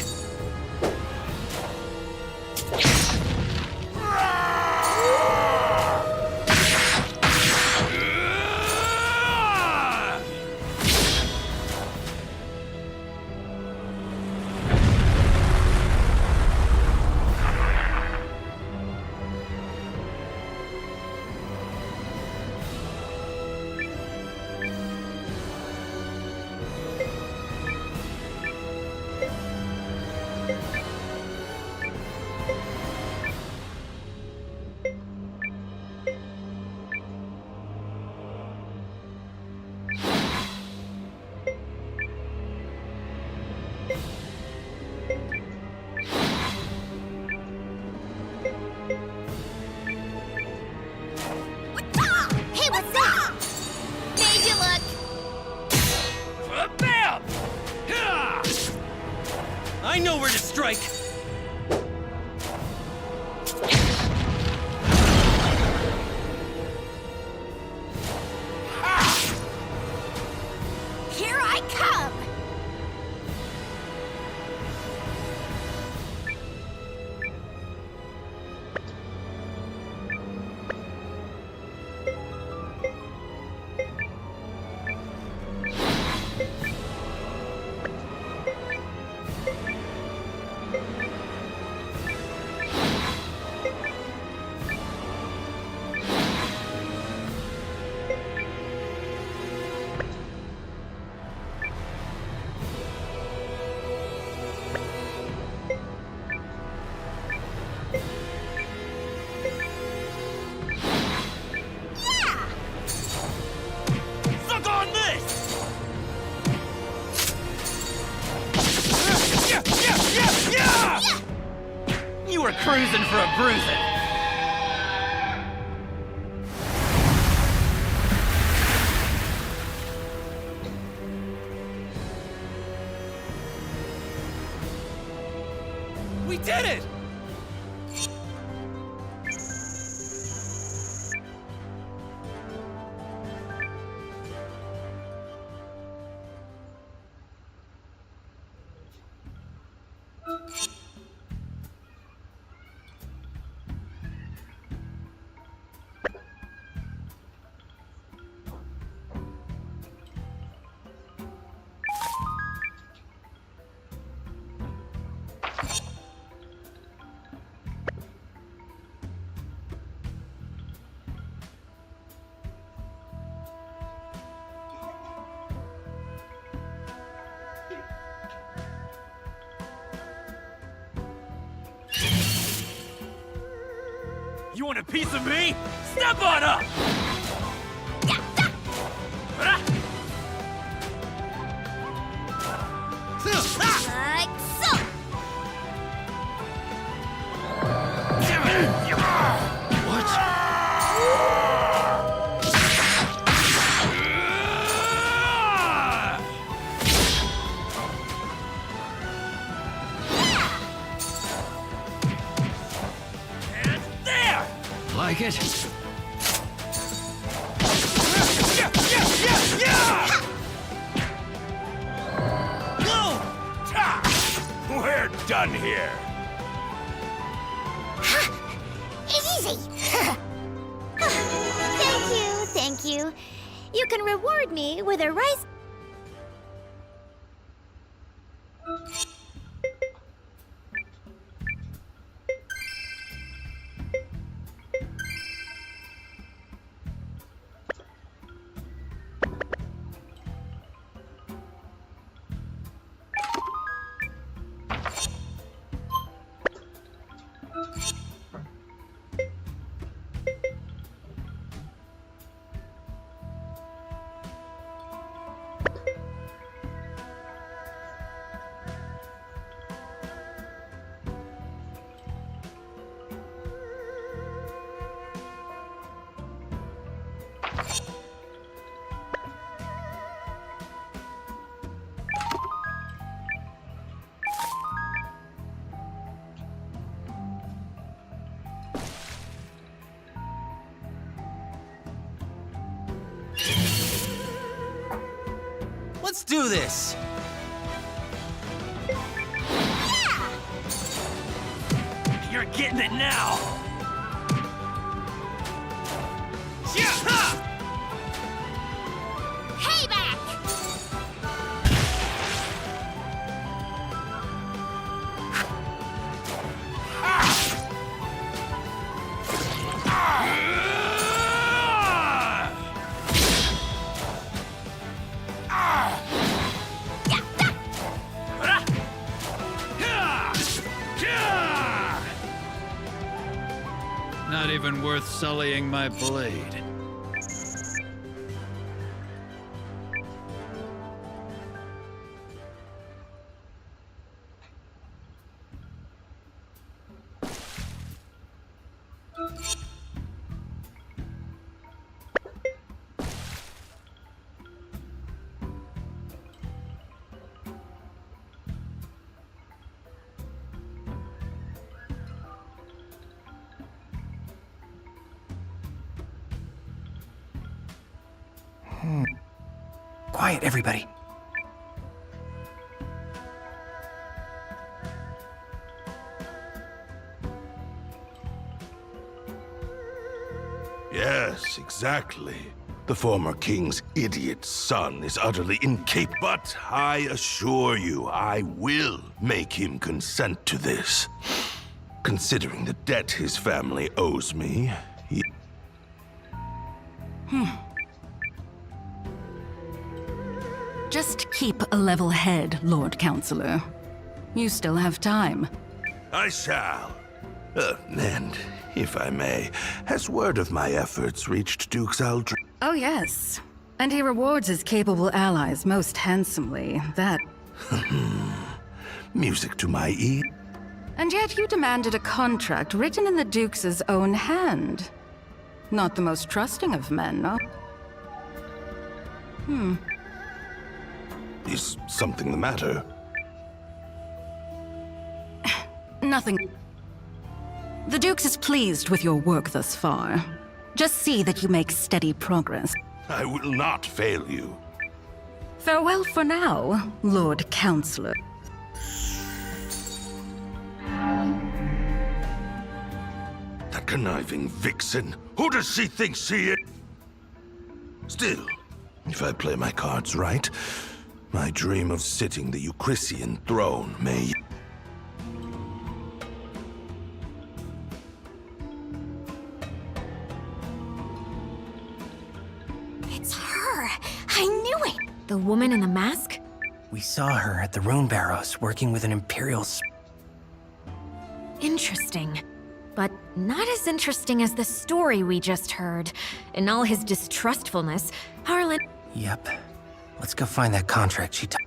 Hey, what's that? Made you look. Bam! Ha! I know where to strike! Here I come. Suck on this! You were cruising for a bruising! We did it! You want a piece of me? Step on up! Like so. And there! Like it? We're done here. Easy. Thank you. You can reward me with a rice. do this! You're getting it now! Payback! Not even worth sullying my blade. Quiet, everybody. Yes, exactly. The former king's idiot son is utterly incapable. But I assure you, I will make him consent to this. Considering the debt his family owes me, he... Just keep a level head, Lord Counselor. You still have time. I shall. And, if I may, has word of my efforts reached Duke Aldrin? Oh, yes. And he rewards his capable allies most handsomely. That... Music to my ear. And yet you demanded a contract written in the Duke's own hand. Not the most trusting of men, no? Is something the matter? Nothing. The Duke is pleased with your work thus far. Just see that you make steady progress. I will not fail you. Farewell for now, Lord Counselor. That conniving vixen. Who does she think she is? Still, if I play my cards right, my dream of sitting the Eucrisian throne may... It's her! I knew it! The woman in the mask? We saw her at the Rune Barrows working with an Imperial... Interesting. But not as interesting as the story we just heard. In all his distrustfulness, Harlan... Yep. Let's go find that contract she took.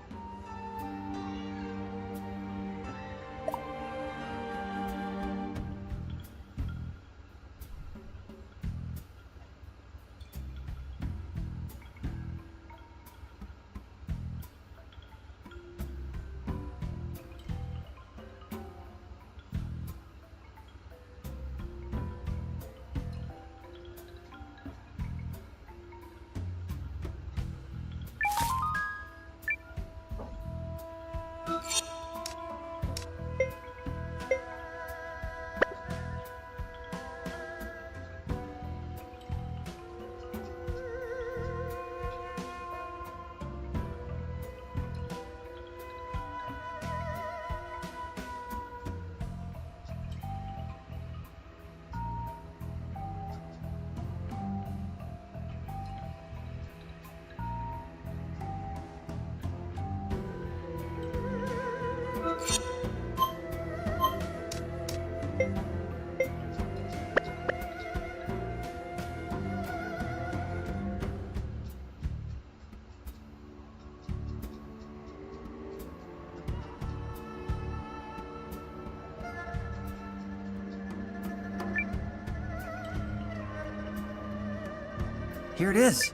Here it is.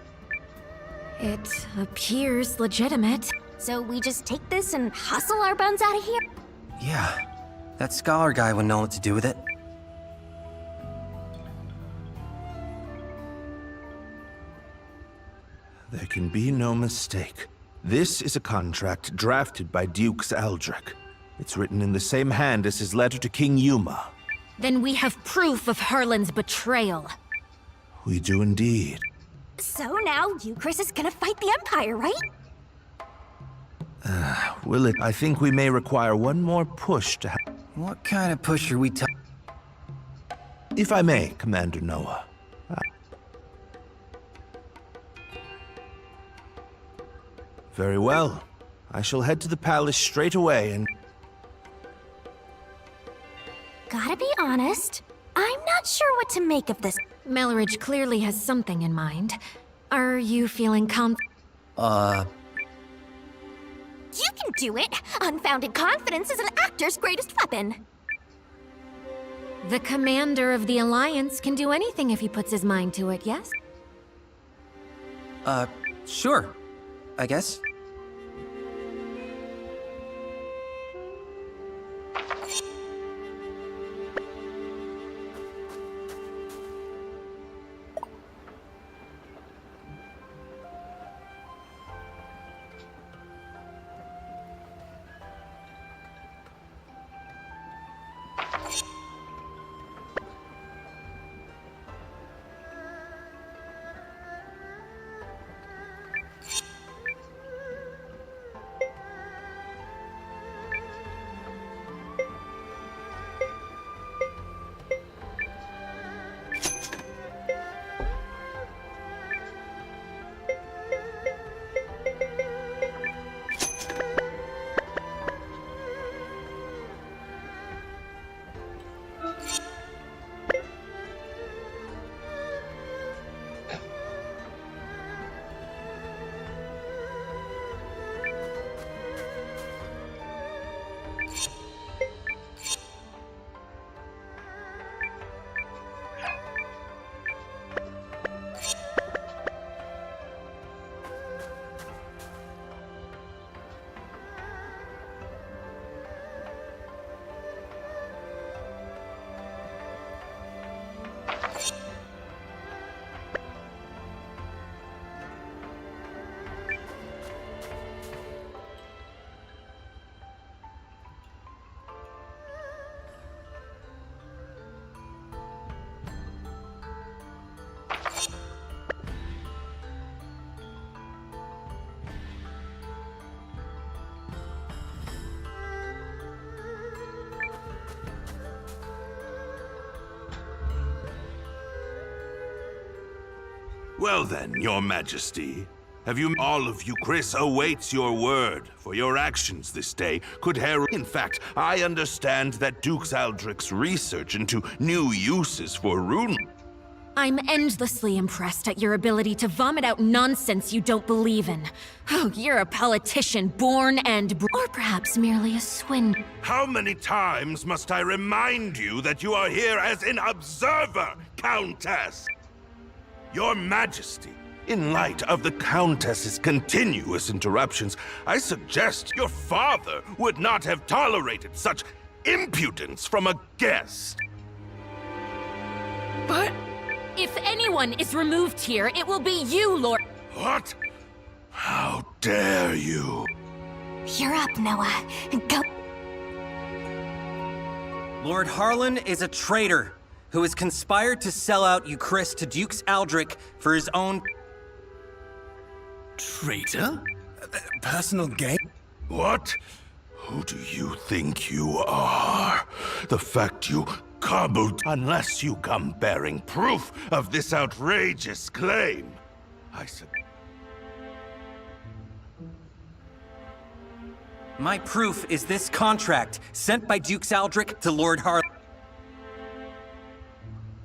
It appears legitimate. So we just take this and hustle our buns out of here? Yeah. That scholar guy would know what to do with it. There can be no mistake. This is a contract drafted by Dukes Aldrich. It's written in the same hand as his letter to King Yuma. Then we have proof of Harlan's betrayal. We do indeed. So now Euchris is gonna fight the Empire, right? Will it? I think we may require one more push to What kind of push are we talking? If I may, Commander Noah. Very well. I shall head to the palace straight away and... Gotta be honest, I'm not sure what to make of this. Melridge clearly has something in mind. Are you feeling You can do it! Unfounded confidence is an actor's greatest weapon! The commander of the Alliance can do anything if he puts his mind to it, yes? Sure. I guess. Well then, your majesty. Have you... All of you, Chris awaits your word, for your actions this day could herald... In fact, I understand that Dukes Aldrich's research into new uses for rune... I'm endlessly impressed at your ability to vomit out nonsense you don't believe in. Oh, you're a politician born and... or perhaps merely a swindler. How many times must I remind you that you are here as an observer, Countess? Your Majesty, in light of the Countess's continuous interruptions, I suggest your father would not have tolerated such impudence from a guest. But... if anyone is removed here, it will be you, Lord... What? How dare you? You're up, Noah. Go... Lord Harlan is a traitor who has conspired to sell out Euchris to Dukes Aldrich for his own... Traitor? Personal gain? What? Who do you think you are? The fact you cobbled... Unless you come bearing proof of this outrageous claim, I said... My proof is this contract sent by Dukes Aldrich to Lord Harlan.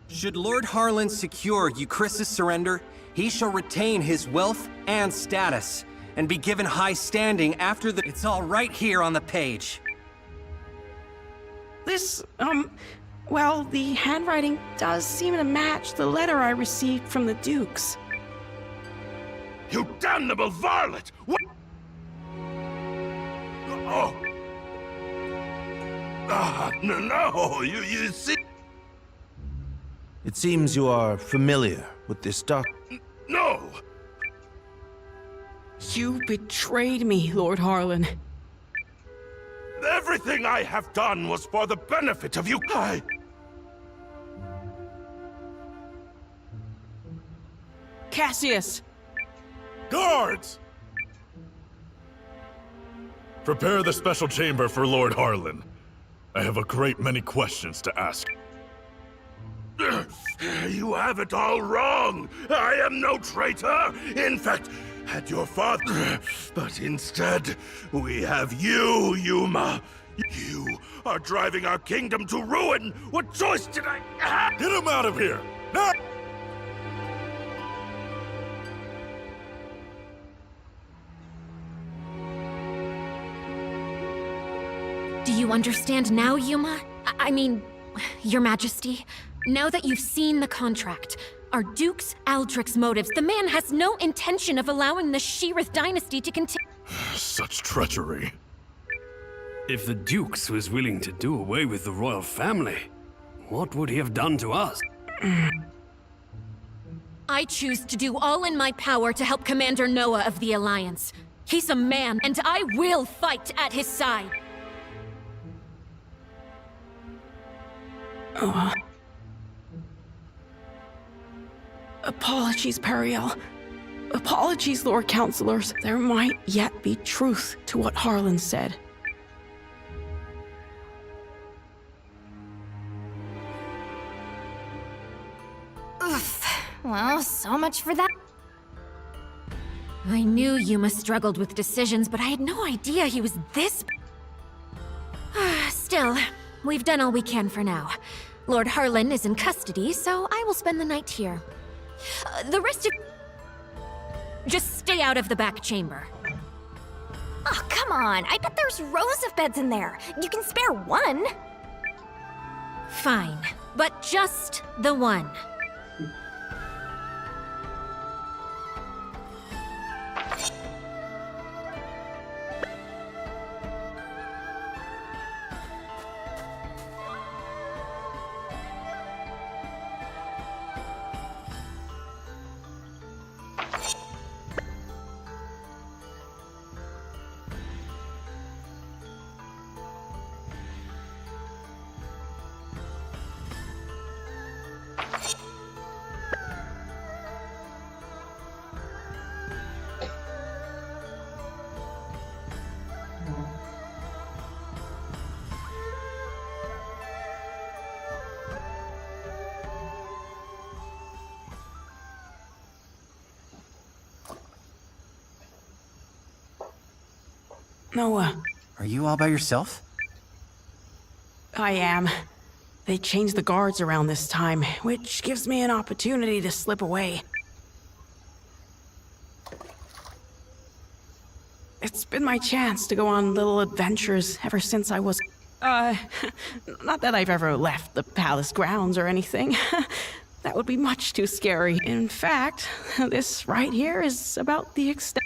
Should Lord Harlan secure Euchris' surrender, he shall retain his wealth and status, and be given high standing after the... It's all right here on the page. This, well, the handwriting does seem to match the letter I received from the Dukes. You damnable varlet! What? Oh! No, you see... It seems you are familiar with this doc... No! You betrayed me, Lord Harlan. Everything I have done was for the benefit of you. Cassius! Guards! Prepare the special chamber for Lord Harlan. I have a great many questions to ask. You have it all wrong. I am no traitor. In fact, had your father... But instead, we have you, Yuma. You are driving our kingdom to ruin. What choice did I have? Get him out of here! Now! Do you understand now, Yuma? I mean, Your Majesty? Now that you've seen the contract, are Duke's Aldrich's motives, the man has no intention of allowing the Sheerith dynasty to continue. Such treachery. If the Dukes was willing to do away with the royal family, what would he have done to us? I choose to do all in my power to help Commander Noah of the Alliance. He's a man, and I will fight at his side. Apologies, Periel. Apologies, Lord Counselors. There might yet be truth to what Harlan said. Oof. Well, so much for that. I knew Yuma struggled with decisions, but I had no idea he was this... Still, we've done all we can for now. Lord Harlan is in custody, so I will spend the night here. The rest of... Just stay out of the back chamber. Oh, come on. I bet there's rows of beds in there. You can spare one. Fine, but just the one. Noah. Are you all by yourself? I am. They changed the guards around this time, which gives me an opportunity to slip away. It's been my chance to go on little adventures ever since I was... not that I've ever left the palace grounds or anything. That would be much too scary. In fact, this right here is about the extent...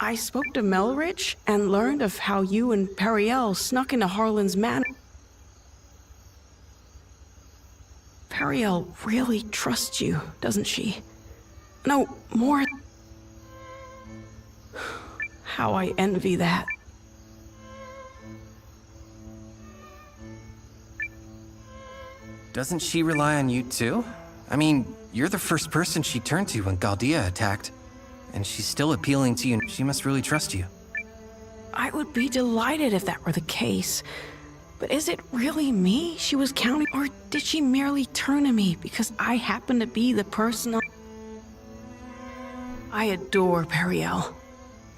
I spoke to Melridge and learned of how you and Periel snuck into Harlan's manor. Periel really trusts you, doesn't she? No, more... How I envy that. Doesn't she rely on you too? I mean, you're the first person she turned to when Galdia attacked. And she's still appealing to you. She must really trust you. I would be delighted if that were the case. But is it really me she was counting? Or did she merely turn to me because I happen to be the person I adore Periel.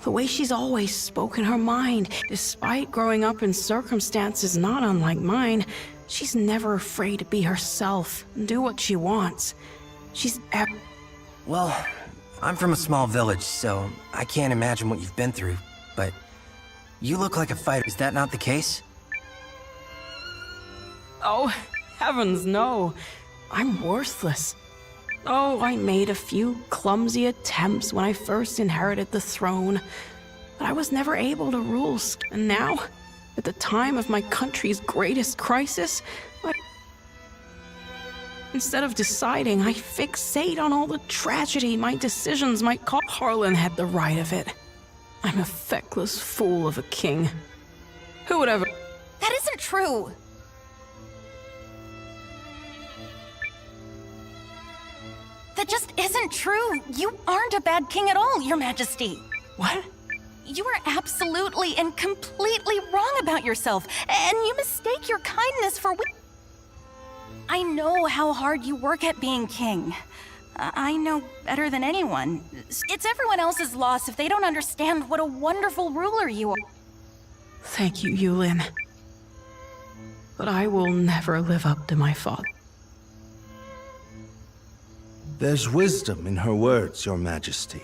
The way she's always spoken her mind, despite growing up in circumstances not unlike mine, she's never afraid to be herself and do what she wants. She's Well, I'm from a small village, so I can't imagine what you've been through, but you look like a fighter. Is that not the case? Oh, heavens no. I'm worthless. Oh, I made a few clumsy attempts when I first inherited the throne, but I was never able to rule. And now, at the time of my country's greatest crisis, Instead of deciding, I fixate on all the tragedy my decisions might cause. Harlan had the right of it. I'm a feckless fool of a king. Who would ever... That isn't true! That just isn't true! You aren't a bad king at all, Your Majesty! What? You are absolutely and completely wrong about yourself, and you mistake your kindness for I know how hard you work at being king. I know better than anyone. It's everyone else's loss if they don't understand what a wonderful ruler you are. Thank you, Eiyuden. But I will never live up to my father. There's wisdom in her words, Your Majesty.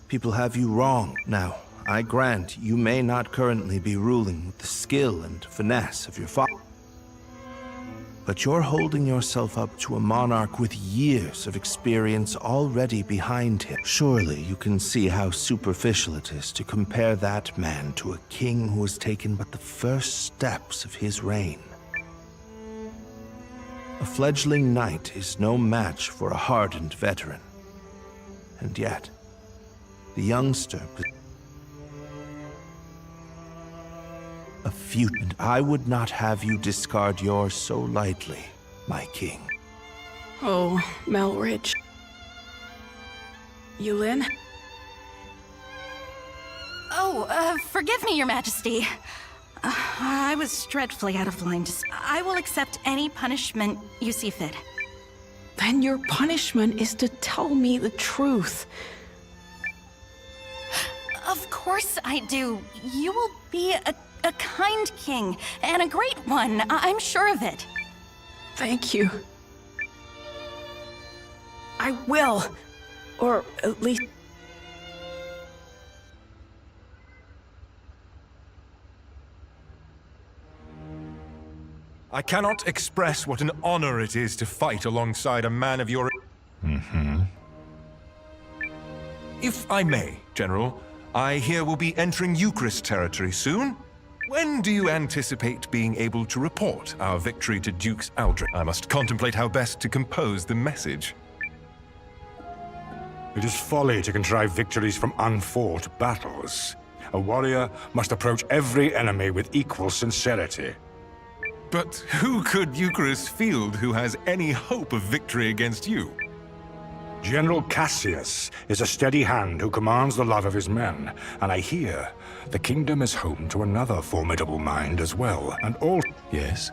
People have you wrong. Now, I grant you may not currently be ruling with the skill and finesse of your father. But you're holding yourself up to a monarch with years of experience already behind him. Surely you can see how superficial it is to compare that man to a king who has taken but the first steps of his reign. A fledgling knight is no match for a hardened veteran. And yet, the youngster... a few, and I would not have you discard yours so lightly, my king. Oh, Melridge. Eiyuden? Oh, forgive me, Your Majesty. I was dreadfully out of line. I will accept any punishment you see fit. Then your punishment is to tell me the truth. Of course I do. You will be a kind king, and a great one. I'm sure of it. Thank you. I will. Or at least... I cannot express what an honor it is to fight alongside a man of your... If I may, General, I hear we'll be entering Eucharist territory soon. When do you anticipate being able to report our victory to Dukes Aldrich? I must contemplate how best to compose the message. It is folly to contrive victories from unfought battles. A warrior must approach every enemy with equal sincerity. But who could Eucharist field who has any hope of victory against you? General Cassius is a steady hand who commands the love of his men, and I hear the kingdom is home to another formidable mind as well, and all... Yes?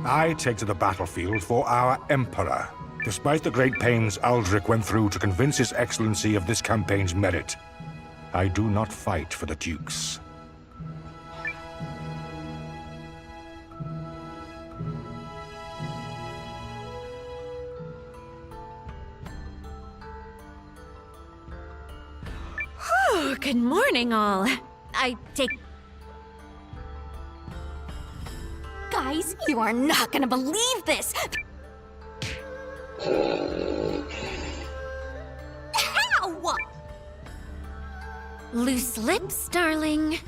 I take to the battlefield for our Emperor. Despite the great pains Aldrich went through to convince His Excellency of this campaign's merit, I do not fight for the Dukes. Oh, good morning, all. I take... Guys, you are not gonna believe this! How? Loose lips, darling.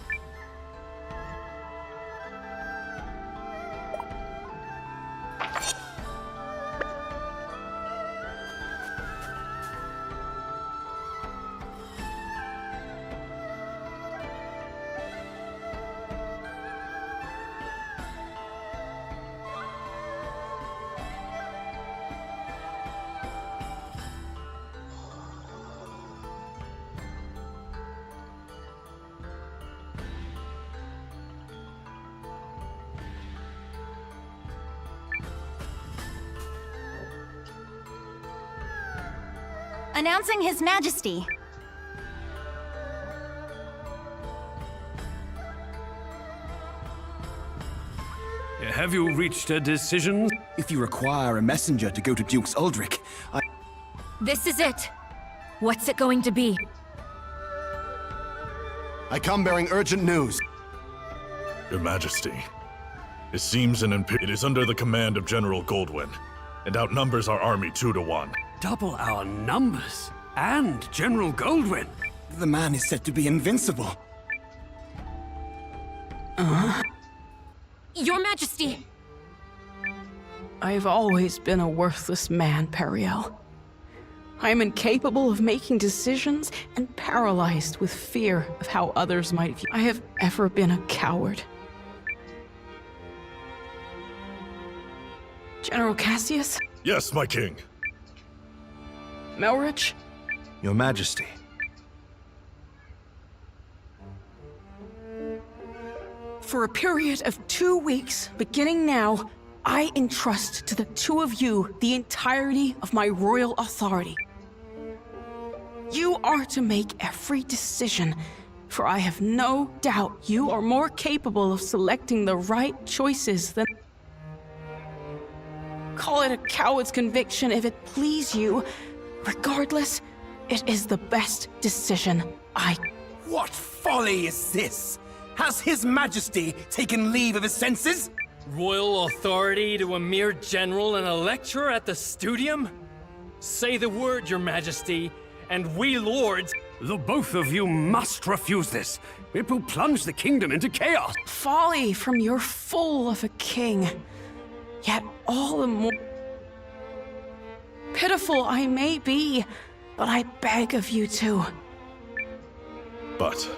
Announcing His Majesty. Have you reached a decision? If you require a messenger to go to Dukes Aldrich, This is it. What's it going to be? I come bearing urgent news. Your Majesty, it seems it is under the command of General Goldwyn, and outnumbers our army 2 to 1. Double our numbers? And General Goldwyn? The man is said to be invincible. Your Majesty! I've always been a worthless man, Periel. I'm incapable of making decisions and paralyzed with fear of how others might view. I have ever been a coward. General Cassius? Yes, my king. Melrich? Your Majesty. For a period of 2 weeks, beginning now, I entrust to the two of you the entirety of my royal authority. You are to make every decision, for I have no doubt you are more capable of selecting the right choices than... Call it a coward's conviction if it please you. Regardless, it is the best decision I... What folly is this? Has His Majesty taken leave of his senses? Royal authority to a mere general and a lecturer at the studium? Say the word, Your Majesty, and we lords... The both of you must refuse this. It will plunge the kingdom into chaos. Folly from your fool of a king. Yet all the more... Pitiful I may be, but I beg of you to. But...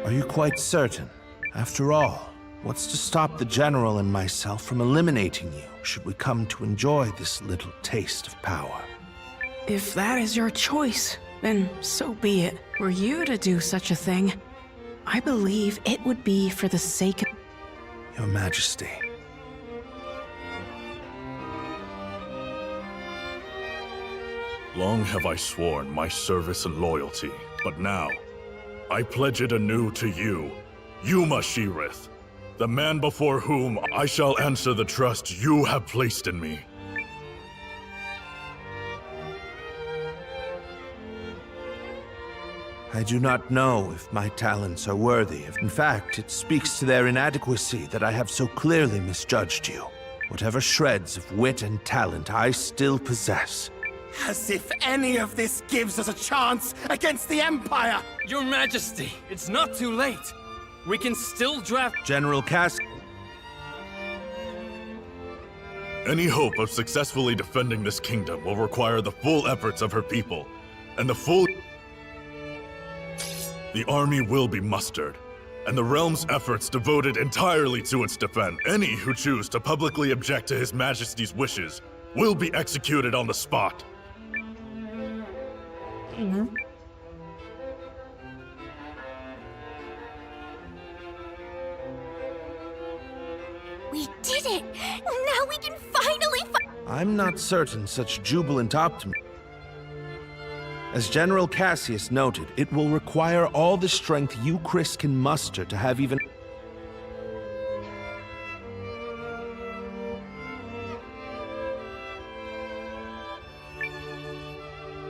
Are you quite certain? After all, what's to stop the General and myself from eliminating you, should we come to enjoy this little taste of power? If that is your choice, then so be it. Were you to do such a thing, I believe it would be for the sake of... Your Majesty. Long have I sworn my service and loyalty, but now, I pledge it anew to you, Yuma Sheerith, the man before whom I shall answer the trust you have placed in me. I do not know if my talents are worthy of... In fact, it speaks to their inadequacy that I have so clearly misjudged you. Whatever shreds of wit and talent I still possess. As if any of this gives us a chance against the Empire! Your Majesty, it's not too late. We can still draft... General Cass... Any hope of successfully defending this kingdom will require the full efforts of her people, and the full... The army will be mustered, and the realm's efforts devoted entirely to its defense. Any who choose to publicly object to His Majesty's wishes will be executed on the spot. We did it! Now we can finally I'm not certain such jubilant optimism. As General Cassius noted, it will require all the strength you, Chris, can muster to have even...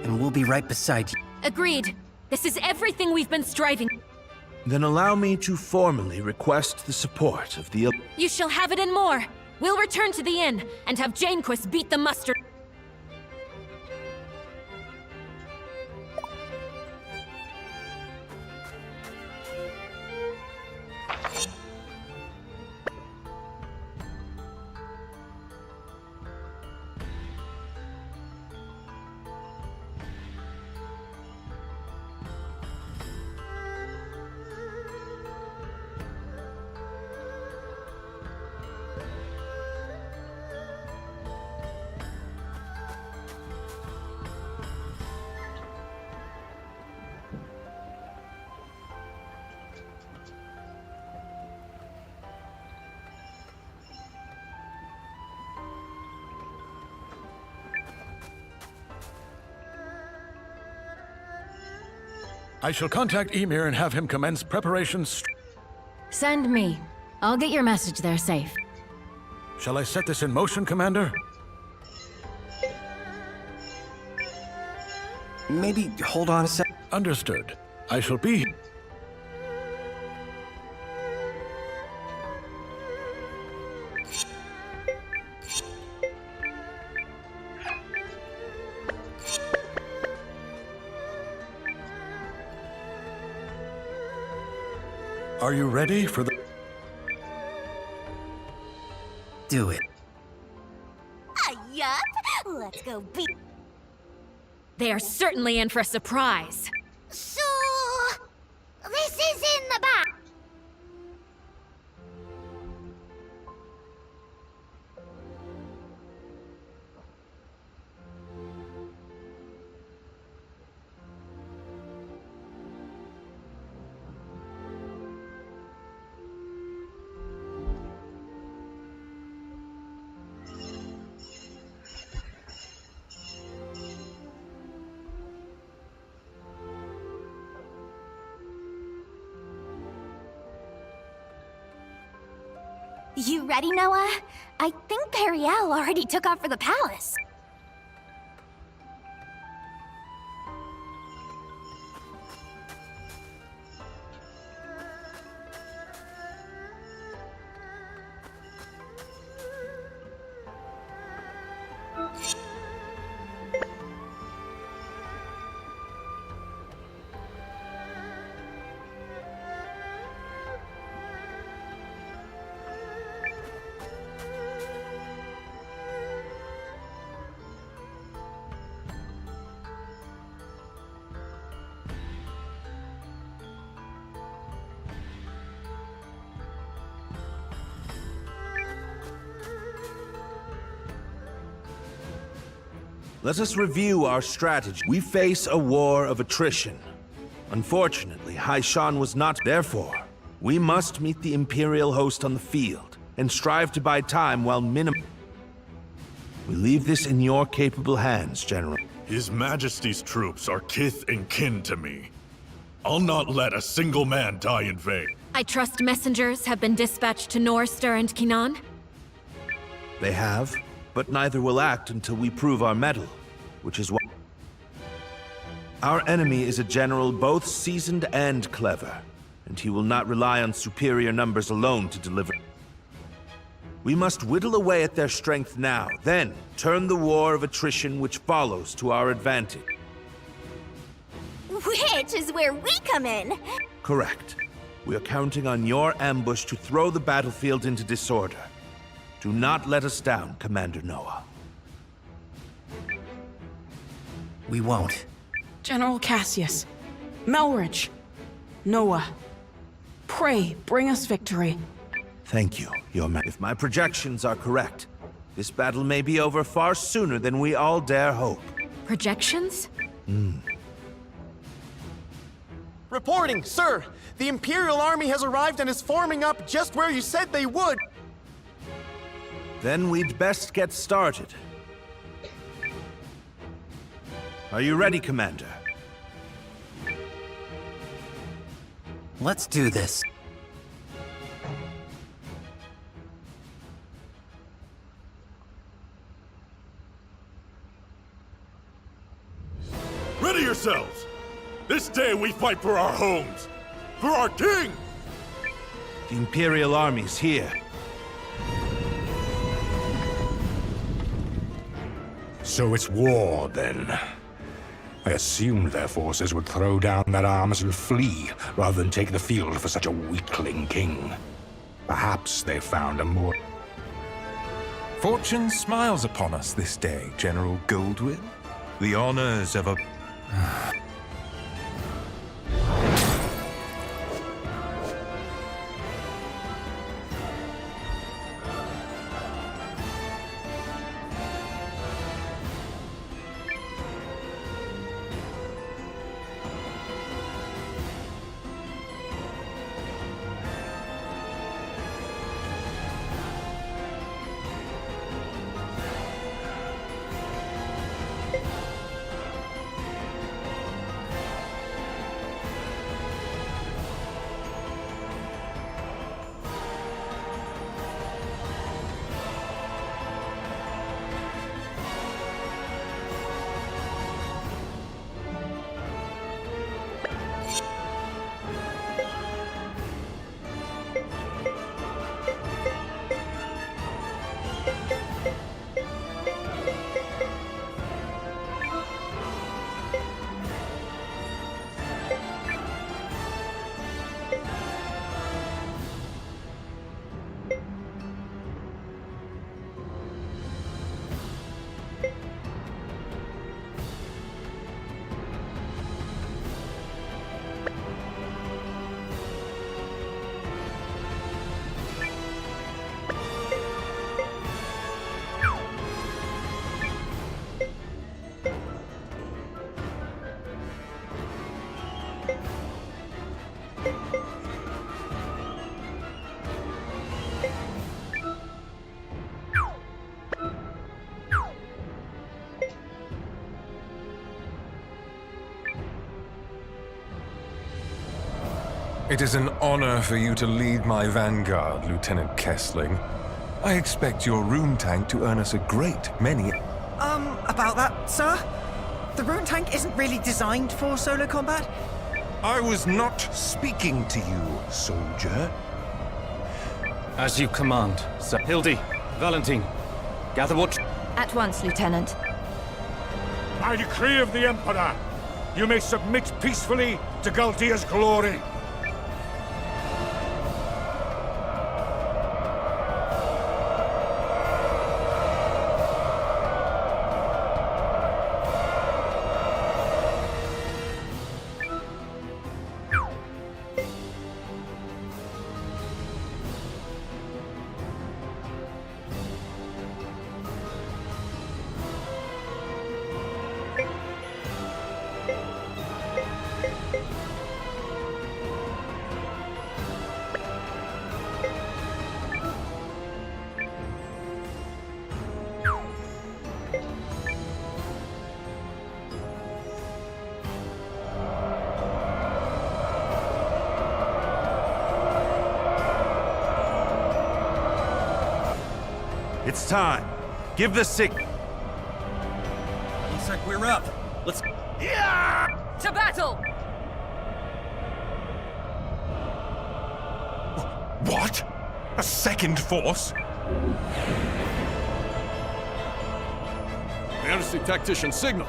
And we'll be right beside you. Agreed. This is everything we've been striving. Then allow me to formally request the support of the... You shall have it and more. We'll return to the inn and have Janequist beat the mustard. I shall contact Ymir and have him commence preparations. Send me. I'll get your message there safe. Shall I set this in motion, Commander? Maybe hold on a sec. Understood. I shall be... Are you ready for the... Do it. go beat. They are certainly in for a surprise. So, this is in the back. You ready, Noah? I think Periel already took off for the palace. Let us review our strategy. We face a war of attrition. Unfortunately, Haishan was not. Therefore, we must meet the Imperial host on the field and strive to buy time while We leave this in your capable hands, General. His Majesty's troops are kith and kin to me. I'll not let a single man die in vain. I trust messengers have been dispatched to Norster and Kinan? They have, but neither will act until we prove our mettle, which is why our enemy is a general both seasoned and clever, and he will not rely on superior numbers alone to deliver. We must whittle away at their strength now, then turn the war of attrition which follows to our advantage. Which is where we come in. Correct. We are counting on your ambush to throw the battlefield into disorder. Do not let us down, Commander Noah. We won't. General Cassius, Melridge, Noah, pray bring us victory. Thank you, Your Majesty. If my projections are correct, this battle may be over far sooner than we all dare hope. Projections? Reporting, sir! The Imperial Army has arrived and is forming up just where you said they would! Then we'd best get started. Are you ready, Commander? Let's do this. Ready yourselves! This day we fight for our homes! For our king! The Imperial Army's here. So it's war, then. I assumed their forces would throw down their arms and flee, rather than take the field for such a weakling king. Perhaps they found a more... Fortune smiles upon us this day, General Goldwill. The honors of a... It is an honor for you to lead my vanguard, Lieutenant Kessling. I expect your rune tank to earn us a great many... About that, sir? The rune tank isn't really designed for solo combat? I was not speaking to you, soldier. As you command, Sir. Hildy, Valentine, gather what... At once, Lieutenant. By decree of the Emperor, you may submit peacefully to Galdia's glory. It's time. Give the signal. Looks like we're up. Let's... To battle! What? A second force? There's the tactician signal.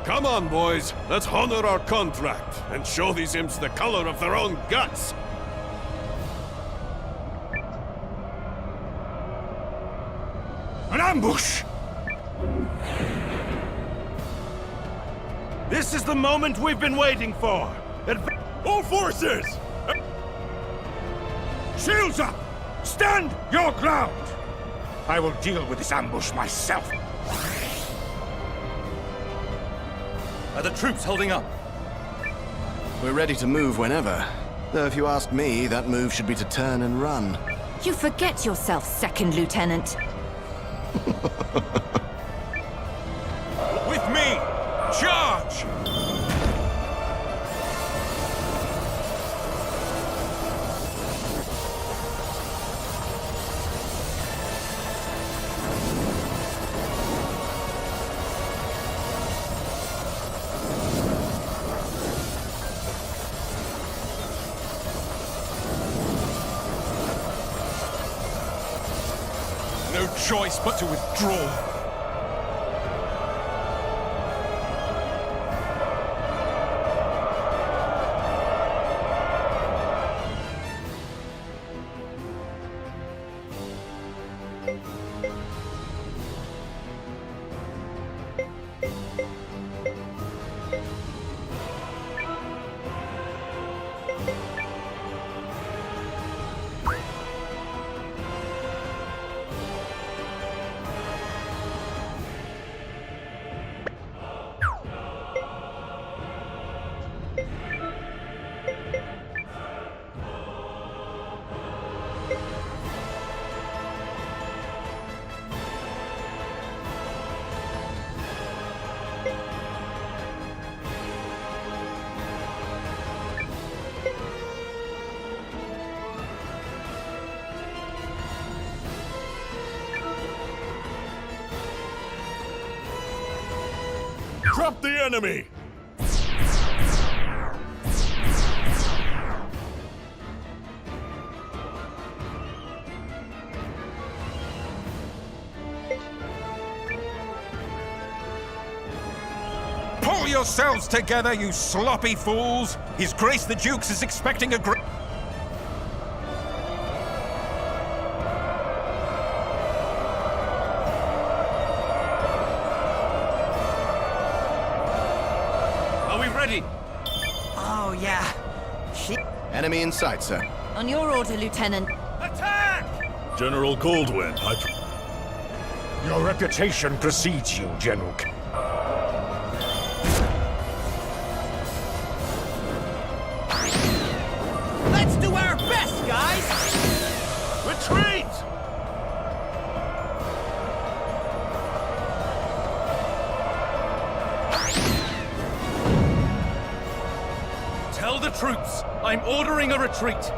Come on, boys. Let's honor our contract and show these imps the color of their own guts. An ambush! This is the moment we've been waiting for. All forces! Shields up! Stand your ground! I will deal with this ambush myself. Are the troops holding up? We're ready to move whenever. Though if you ask me, that move should be to turn and run. You forget yourself, Second Lieutenant. With me! Charge! No choice but to withdraw. Drop the enemy! Pull yourselves together, you sloppy fools! His Grace the Dukes is expecting a great... Oh, yeah. Enemy in sight, sir. On your order, Lieutenant. Attack! General Goldwyn, Your reputation precedes you, General. Let's do our best, guys! Retreat! Tell the troops, I I'm ordering a retreat.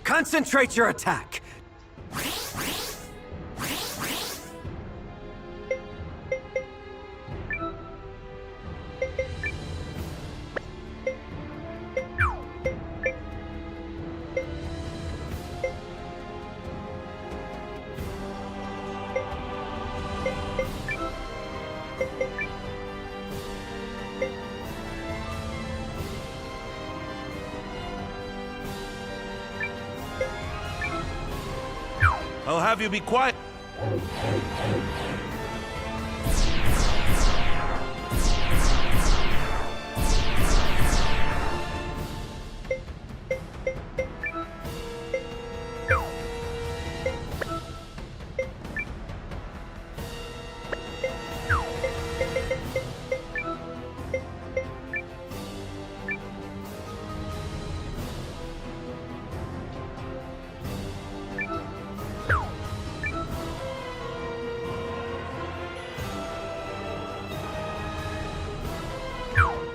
Concentrate your attack! I'll have you be quiet.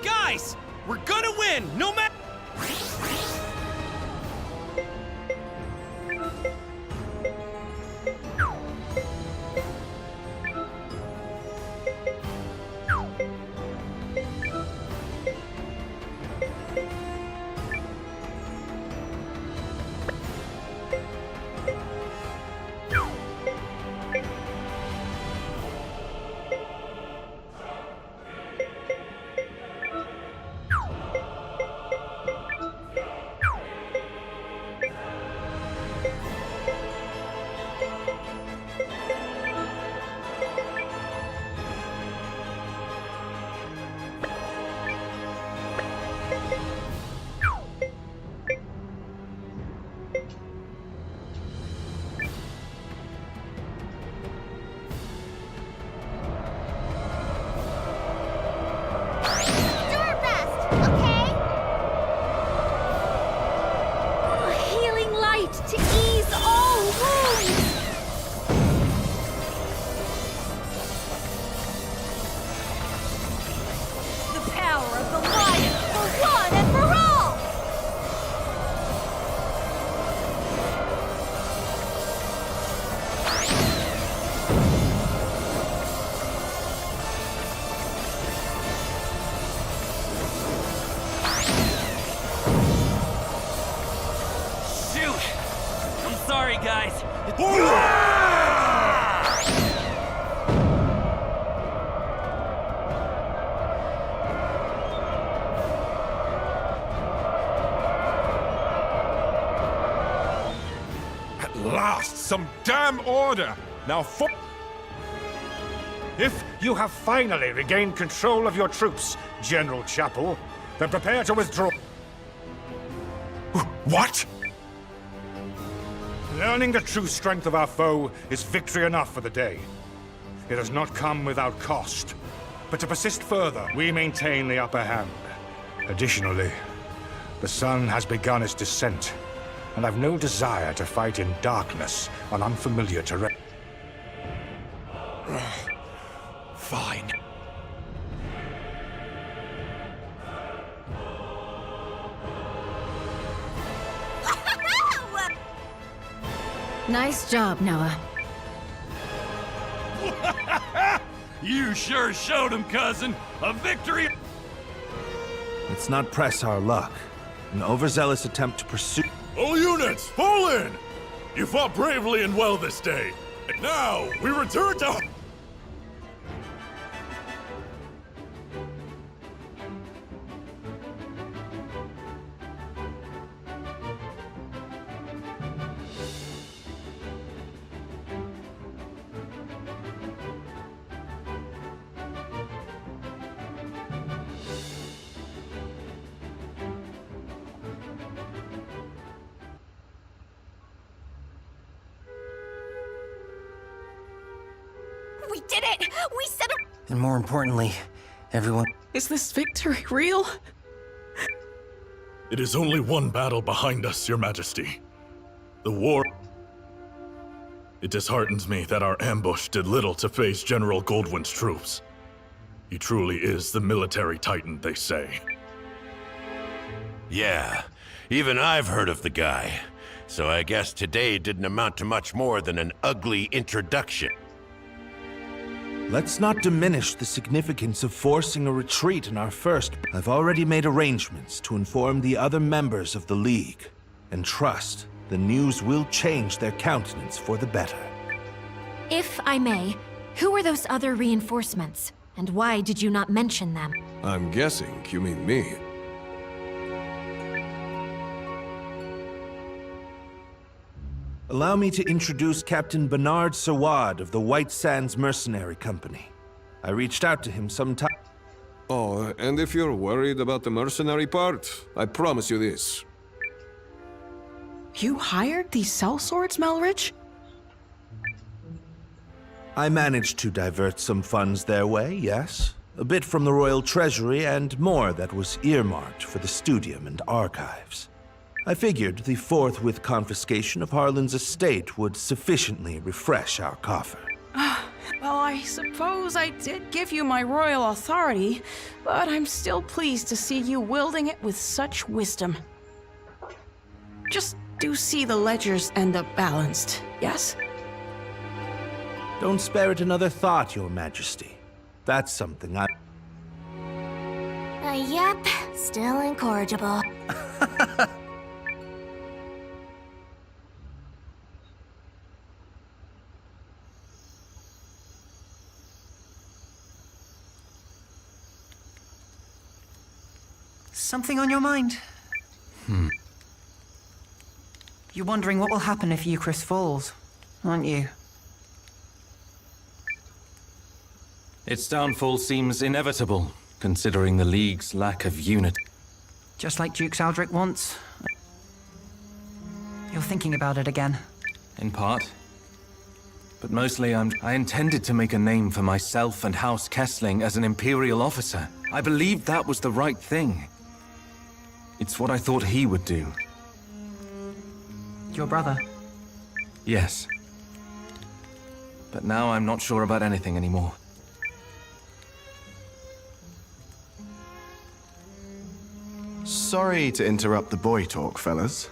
Guys, we're gonna win, no matter. Sorry, guys. At last, some damn order! Now If you have finally regained control of your troops, General Chapel, then prepare to withdraw. What? Learning the true strength of our foe is victory enough for the day. It has not come without cost. But to persist further, we maintain the upper hand. Additionally, the sun has begun its descent, and I've no desire to fight in darkness on unfamiliar terrain. Fine. Nice job, Noah. You sure showed him, cousin. A victory. Let's not press our luck. An overzealous attempt to pursue... All units, fall in! You fought bravely and well this day. And now, we return to... did it! We set a... And more importantly, everyone... Is this victory real? It is only one battle behind us, Your Majesty. The war... It disheartens me that our ambush did little to face General Goldwyn's troops. He truly is the military titan, they say. Yeah, even I've heard of the guy. So I guess today didn't amount to much more than an ugly introduction. Let's not diminish the significance of forcing a retreat in our first. I've already made arrangements to inform the other members of the League. And trust, the news will change their countenance for the better. If I may, who are those other reinforcements? And why did you not mention them? I'm guessing you mean me. Allow me to introduce Captain Bernard Sawad of the White Sands Mercenary Company. I reached out to him sometime. Oh, and if you're worried about the mercenary part, I promise you this. You hired these sellswords, Melridge? I managed to divert some funds their way, yes. A bit from the royal treasury and more that was earmarked for the studium and archives. I figured the forthwith confiscation of Harlan's estate would sufficiently refresh our coffer. Well, I suppose I did give you my royal authority, but I'm still pleased to see you wielding it with such wisdom. Just do see the ledgers end up balanced, yes? Don't spare it another thought, Your Majesty. That's something I... Yep, still incorrigible. Something on your mind? You're wondering what will happen if Eucharist falls, aren't you? Its downfall seems inevitable, considering the League's lack of unity. Just like Duke Aldrich once. You're thinking about it again. In part. But mostly I intended to make a name for myself and House Kessling as an Imperial officer. I believed that was the right thing. It's what I thought he would do. Your brother? Yes. But now I'm not sure about anything anymore. Sorry to interrupt the boy talk, fellas.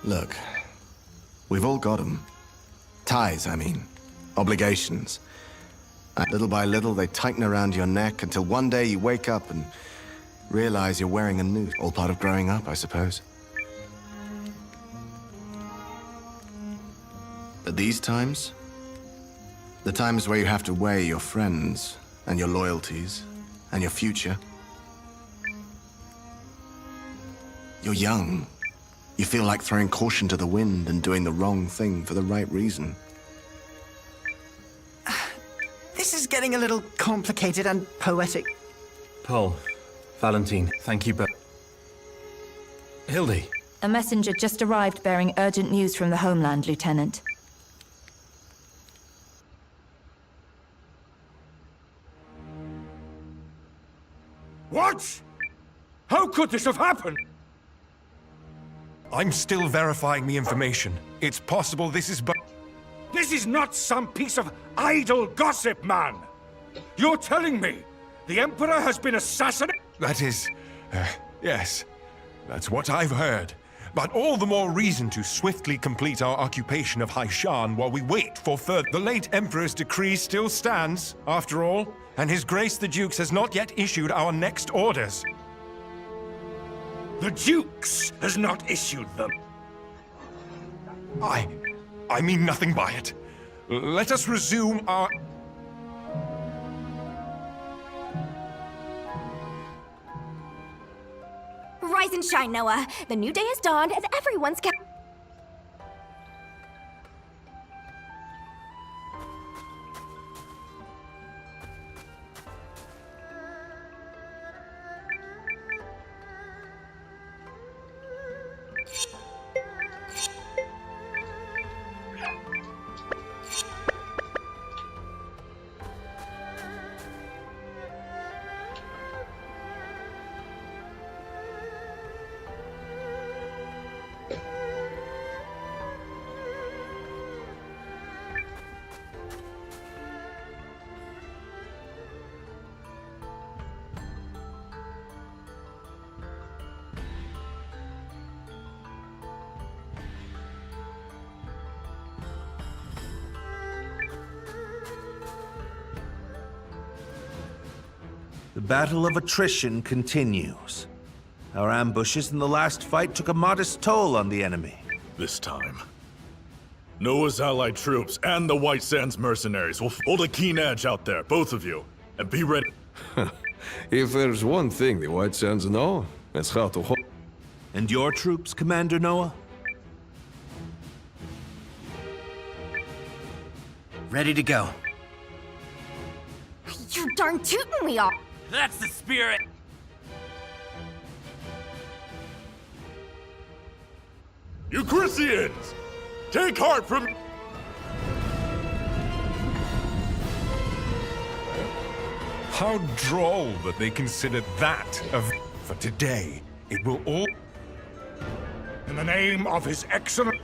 Look, we've all got them. Ties, I mean. Obligations. And little by little, they tighten around your neck until one day you wake up and realize you're wearing a noose. All part of growing up, I suppose. But these times, the times where you have to weigh your friends and your loyalties and your future, you're young. You feel like throwing caution to the wind and doing the wrong thing for the right reason. This is getting a little complicated and poetic. Paul, Valentine, thank you both. Hildy. A messenger just arrived bearing urgent news from the homeland, Lieutenant. What? How could this have happened? I'm still verifying the information. It's possible this is This is not some piece of idle gossip, man! You're telling me the Emperor has been assassinated? That is... yes. That's what I've heard. But all the more reason to swiftly complete our occupation of Haishan while we wait for further... The late Emperor's decree still stands, after all, and His Grace the Dukes has not yet issued our next orders. The Dukes has not issued them. I mean nothing by it. Let us resume our... Rise and shine, Noah. The new day has dawned and everyone's kept... The battle of attrition continues. Our ambushes in the last fight took a modest toll on the enemy. This time, Noah's allied troops and the White Sands mercenaries will hold a keen edge out there, both of you, and be ready. If there's one thing the White Sands know, it's how to hold. And your troops, Commander Noah? Ready to go. You're darn tootin' we are. That's the spirit! Euchrysians! Take heart from... How droll that they consider that for today. It will all... In the name of His Excellency...